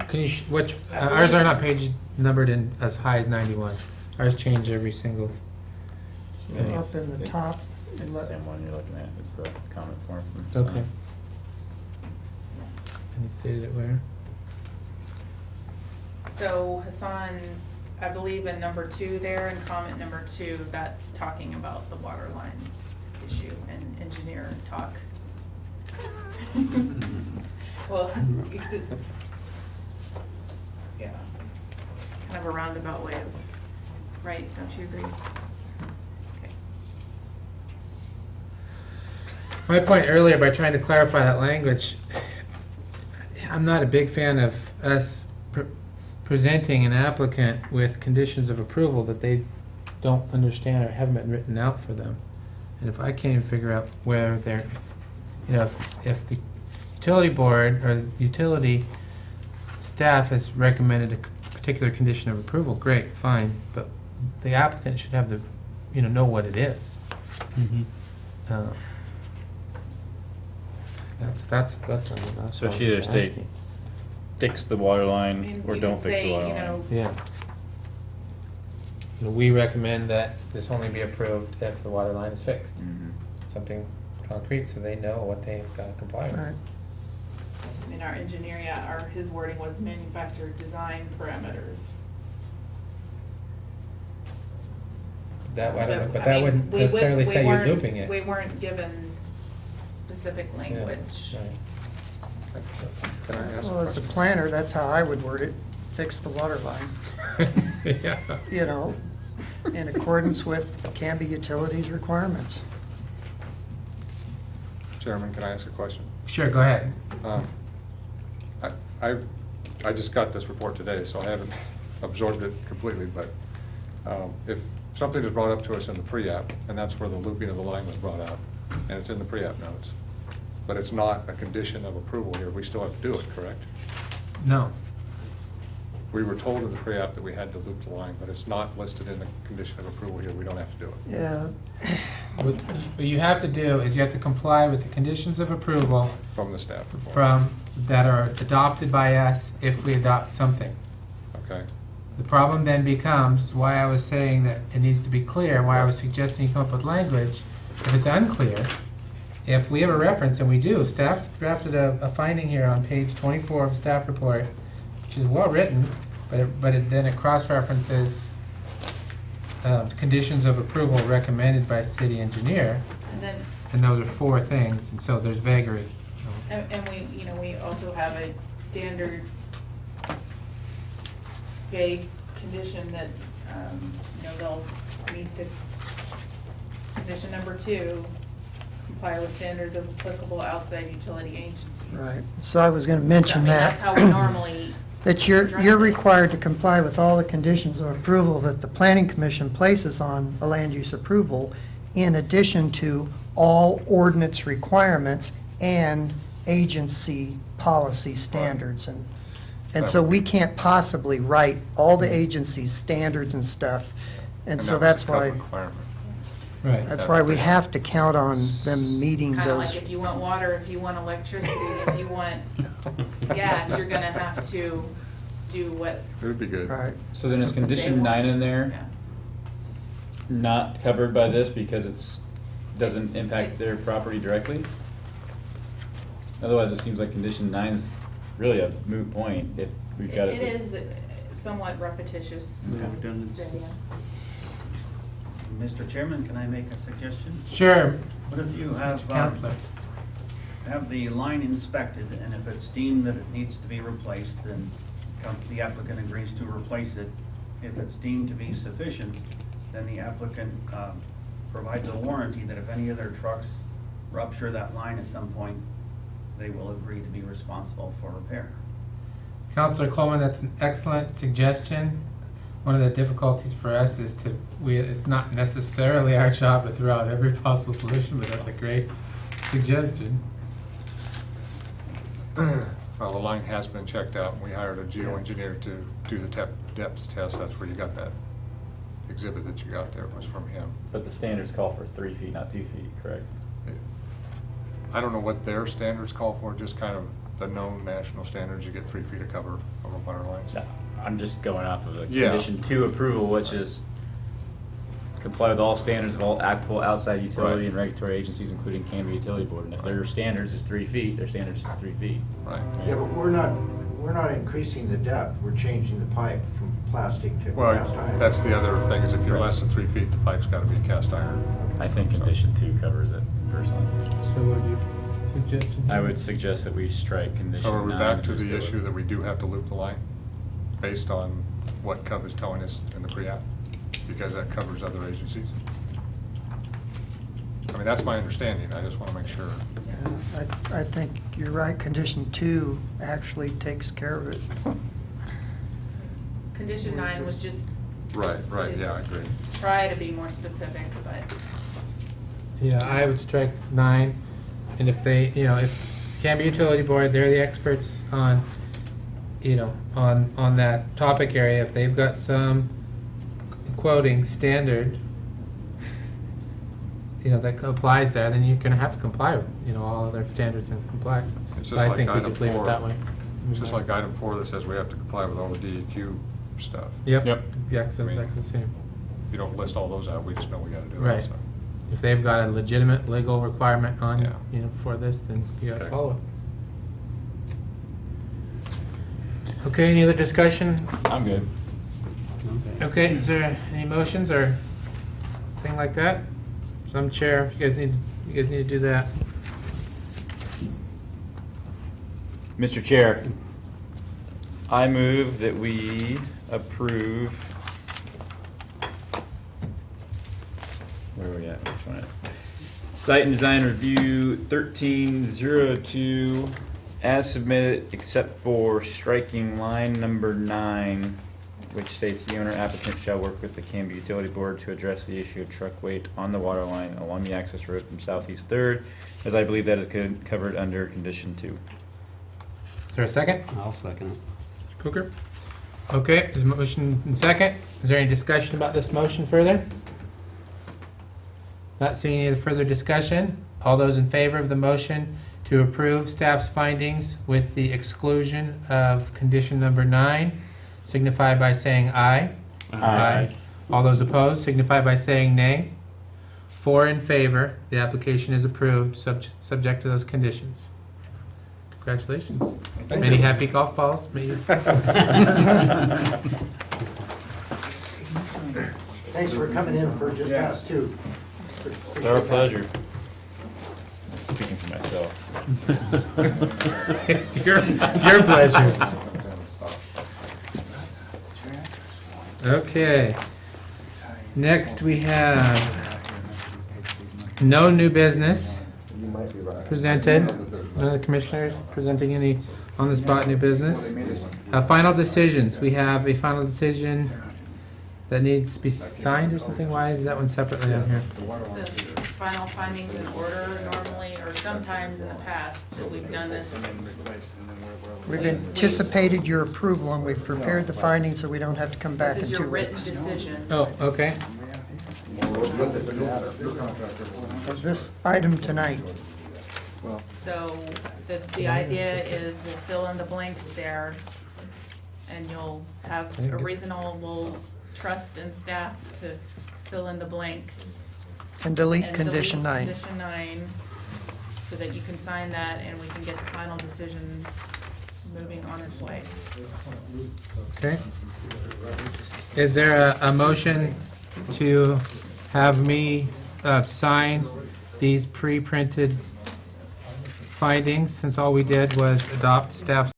[SPEAKER 1] Can you, which, ours are not page numbered in as high as 91. Ours change every single.
[SPEAKER 5] Yeah.
[SPEAKER 6] Up in the top.
[SPEAKER 5] It's the same one you're looking at, it's the comment form from
[SPEAKER 1] Okay. And you stated it where?
[SPEAKER 4] so Hassan, I believe in number 2 there, in comment number 2, that's talking about the water line issue and engineer talk. Well, yeah, kind of a roundabout way of, right, don't you agree? Okay.
[SPEAKER 1] My point earlier by trying to clarify that language, I'm not a big fan of us presenting an applicant with conditions of approval that they don't understand or haven't been written out for them. And if I can't even figure out where they're, you know, if the utility board or the utility staff has recommended a particular condition of approval, great, fine, but the applicant should have the, you know what it is. That's
[SPEAKER 5] So
[SPEAKER 1] what
[SPEAKER 5] she either
[SPEAKER 1] I'm
[SPEAKER 5] state
[SPEAKER 1] asking.
[SPEAKER 5] fix the water
[SPEAKER 4] I
[SPEAKER 5] line
[SPEAKER 4] mean,
[SPEAKER 5] or
[SPEAKER 4] you
[SPEAKER 5] don't
[SPEAKER 4] could
[SPEAKER 5] fix
[SPEAKER 4] say,
[SPEAKER 5] the water
[SPEAKER 4] you
[SPEAKER 5] line.
[SPEAKER 4] know,
[SPEAKER 1] Yeah. You know, we recommend that this only be approved if the water line is fixed.
[SPEAKER 5] Mhm.
[SPEAKER 1] Something concrete so they know what they've got to comply with.
[SPEAKER 6] Right.
[SPEAKER 4] in our engineer, yeah, his wording was manufacturer design parameters.
[SPEAKER 1] That, I don't know, but
[SPEAKER 4] I
[SPEAKER 1] that
[SPEAKER 4] mean,
[SPEAKER 1] wouldn't
[SPEAKER 4] we
[SPEAKER 1] necessarily
[SPEAKER 4] we
[SPEAKER 1] say you're
[SPEAKER 4] weren't-
[SPEAKER 1] looping it.
[SPEAKER 4] We weren't given specific
[SPEAKER 1] Yeah,
[SPEAKER 4] language.
[SPEAKER 2] Can I ask a
[SPEAKER 6] Well, as a
[SPEAKER 2] question?
[SPEAKER 6] planner, that's how I would word it, fix the water line,
[SPEAKER 1] right. Yeah.
[SPEAKER 6] you know, in accordance with Canby Utilities requirements.
[SPEAKER 2] Chairman, can I ask a question?
[SPEAKER 1] Sure, go ahead.
[SPEAKER 2] I just got this report today, so I haven't absorbed it completely, but if something is brought up to us in the pre-app, and that's where the looping of the line was brought up, and it's in the pre-app notes, but it's not a condition of approval here, we still have to do it, correct?
[SPEAKER 1] No.
[SPEAKER 2] We were told in the pre-app that we had to loop the line, but it's not listed in the condition of approval here, we don't have to do it.
[SPEAKER 6] Yeah,
[SPEAKER 1] What you have to do is you have to comply with the conditions of approval
[SPEAKER 2] From the staff report.
[SPEAKER 1] that are adopted by us if we adopt something.
[SPEAKER 2] Okay,
[SPEAKER 1] The problem then becomes why I was saying that it needs to be clear, why I was suggesting you come up with language. If it's unclear, if we have a reference, and we do, staff drafted a finding here on page 24 of the staff report, which is well-written, then it cross-references conditions of approval recommended by city engineer,
[SPEAKER 4] And then,
[SPEAKER 1] and those are 4 things, and so there's vagary.
[SPEAKER 4] and we also have a standard vague condition that, they'll meet the condition number 2, comply with standards of applicable outside utility agencies.
[SPEAKER 6] right. So I was going to mention that.
[SPEAKER 4] That's how we normally
[SPEAKER 6] That you're required to comply with all the conditions of approval that the planning commission places on a land use approval, in addition to all ordinance requirements and agency policy standards. And so we can't possibly write all the agency's standards and stuff. And so
[SPEAKER 2] that was
[SPEAKER 6] that's
[SPEAKER 2] a code
[SPEAKER 6] why,
[SPEAKER 2] requirement.
[SPEAKER 1] Right.
[SPEAKER 6] that's why we have to count on them meeting
[SPEAKER 4] Kind of
[SPEAKER 6] those.
[SPEAKER 4] like if you want water, if you want electricity, if you want gas, you're gonna have to do what.
[SPEAKER 2] It would be good.
[SPEAKER 6] Right.
[SPEAKER 5] So then is
[SPEAKER 4] they
[SPEAKER 5] condition
[SPEAKER 4] want.
[SPEAKER 5] 9 in there
[SPEAKER 4] Yeah.
[SPEAKER 5] not covered by this because it's, doesn't impact their property directly? Otherwise, it seems like condition 9 is really a moot point if we've got it.
[SPEAKER 4] It is somewhat repetitious.
[SPEAKER 8] Yeah, redundant.
[SPEAKER 4] so, yeah.
[SPEAKER 10] Mr. Chairman, can I make a suggestion?
[SPEAKER 1] Sure,
[SPEAKER 10] What if you
[SPEAKER 1] Mr. Counselor.
[SPEAKER 10] have the line inspected, and if it's deemed that it needs to be replaced, then the applicant agrees to replace it. If it's deemed to be sufficient, then the applicant provides a warranty that if any of their trucks rupture that line at some point, they will agree to be responsible for repair.
[SPEAKER 1] Counselor Coleman, that's an excellent suggestion. One of the difficulties for us is it's not necessarily our job to throw out every possible solution, but that's a great suggestion.
[SPEAKER 2] Well, the line has been checked out, and we hired a geoengineer to do the depth test. That's where you got that exhibit that you got there, was from him.
[SPEAKER 5] But the standards call for 3 feet, not 2 feet, correct?
[SPEAKER 2] I don't know what their standards call for, just kind of the known national standards. You get 3 feet of cover over water lines.
[SPEAKER 5] No, I'm just going off of the
[SPEAKER 2] Yeah.
[SPEAKER 5] condition 2 approval, which is comply with all standards of all applicable outside utility
[SPEAKER 2] Right.
[SPEAKER 5] and regulatory agencies, including Canby Utility Board. And if their standards is 3 feet, their standards is 3 feet.
[SPEAKER 2] Right.
[SPEAKER 7] Yeah, but we're not increasing the depth, we're changing the pipe from plastic to
[SPEAKER 2] Well,
[SPEAKER 7] cast iron.
[SPEAKER 2] that's the other thing, is if you're less than 3 feet, the pipe's got to be cast iron.
[SPEAKER 5] I think condition 2 covers it personally.
[SPEAKER 1] So would you suggest?
[SPEAKER 5] I would suggest that we strike condition 9.
[SPEAKER 2] So are we back to
[SPEAKER 5] and just
[SPEAKER 2] the
[SPEAKER 5] go with-
[SPEAKER 2] issue that we do have to loop the line, based on what Cub is telling us in the pre-app? Because that covers other agencies? I mean, that's my understanding, I just want to make sure.
[SPEAKER 6] Yeah, I think you're right, condition 2 actually takes care of it.
[SPEAKER 4] Condition 9 was just
[SPEAKER 2] Right, yeah, I agree.
[SPEAKER 4] try to be more specific, but
[SPEAKER 1] Yeah, I would strike 9, and if they, if Canby Utility Board, they're the experts on, on that topic area, if they've got some quoting standard, that applies there, then you're gonna have to comply with, all other standards and comply.
[SPEAKER 2] It's
[SPEAKER 1] So
[SPEAKER 2] just
[SPEAKER 1] I
[SPEAKER 2] like
[SPEAKER 1] think we
[SPEAKER 2] item
[SPEAKER 1] just leave it
[SPEAKER 2] 4.
[SPEAKER 1] that way.
[SPEAKER 2] It's just like item 4 that says we have to comply with all the DEQ stuff.
[SPEAKER 1] Yep,
[SPEAKER 5] Yep.
[SPEAKER 1] yeah,
[SPEAKER 2] I
[SPEAKER 1] exactly
[SPEAKER 2] mean-
[SPEAKER 1] the same.
[SPEAKER 2] You don't list all those out, we just know we got to do it.
[SPEAKER 1] Right.
[SPEAKER 2] so.
[SPEAKER 1] If they've got a legitimate legal requirement on,
[SPEAKER 2] Yeah.
[SPEAKER 1] for this, then you gotta
[SPEAKER 2] Okay.
[SPEAKER 1] follow it. Okay, any other discussion?
[SPEAKER 5] I'm good.
[SPEAKER 1] Okay, is there any motions or thing like that? Some chair, you guys need to do that.
[SPEAKER 5] Mr. Chair, I move that we approve. Where are we at? Which one? Site and design review 1302 as submitted, except for striking line number 9, which states the owner applicant shall work with the Canby Utility Board to address the issue of truck weight on the water line along the access road from Southeast 3rd, as I believe that is covered under condition 2.
[SPEAKER 1] Is there a second?
[SPEAKER 3] I'll second it.
[SPEAKER 1] Cooker? Okay, there's a motion and second. Is there any discussion about this motion further? Not seeing any further discussion. All those in favor of the motion to approve staff's findings with the exclusion of condition number 9 signify by saying aye.
[SPEAKER 5] Aye.
[SPEAKER 1] All those opposed signify by saying nay. 4 in favor, the application is approved, subject to those conditions. Congratulations. Many happy golf balls. May you-
[SPEAKER 7] Thanks for coming in for just us, too.
[SPEAKER 5] It's our pleasure. Speaking for myself.
[SPEAKER 1] It's your pleasure. Okay. Next, we have no new business presented. None of the commissioners presenting any On the spot, new business. Final decisions. We have a final decision that needs to be signed or something. Why is that one separately on here?
[SPEAKER 4] This is the final findings in order normally, or sometimes in the past that we've done this.
[SPEAKER 6] We've anticipated your approval, and we've prepared the findings so we don't have to come back
[SPEAKER 4] This
[SPEAKER 6] in
[SPEAKER 4] is
[SPEAKER 6] 2
[SPEAKER 4] your written
[SPEAKER 6] weeks.
[SPEAKER 4] decision.
[SPEAKER 1] Oh, okay.
[SPEAKER 6] For this item tonight,
[SPEAKER 4] So the idea is we'll fill in the blanks there, and you'll have a reasonable trust in staff to fill in the blanks.
[SPEAKER 6] and delete
[SPEAKER 4] And
[SPEAKER 6] condition
[SPEAKER 4] delete
[SPEAKER 6] 9.
[SPEAKER 4] Condition 9, so that you can sign that and we can get the final decision moving on its way.
[SPEAKER 1] Okay. Is there a motion to have me sign these pre-printed findings, since all we did was adopt staff's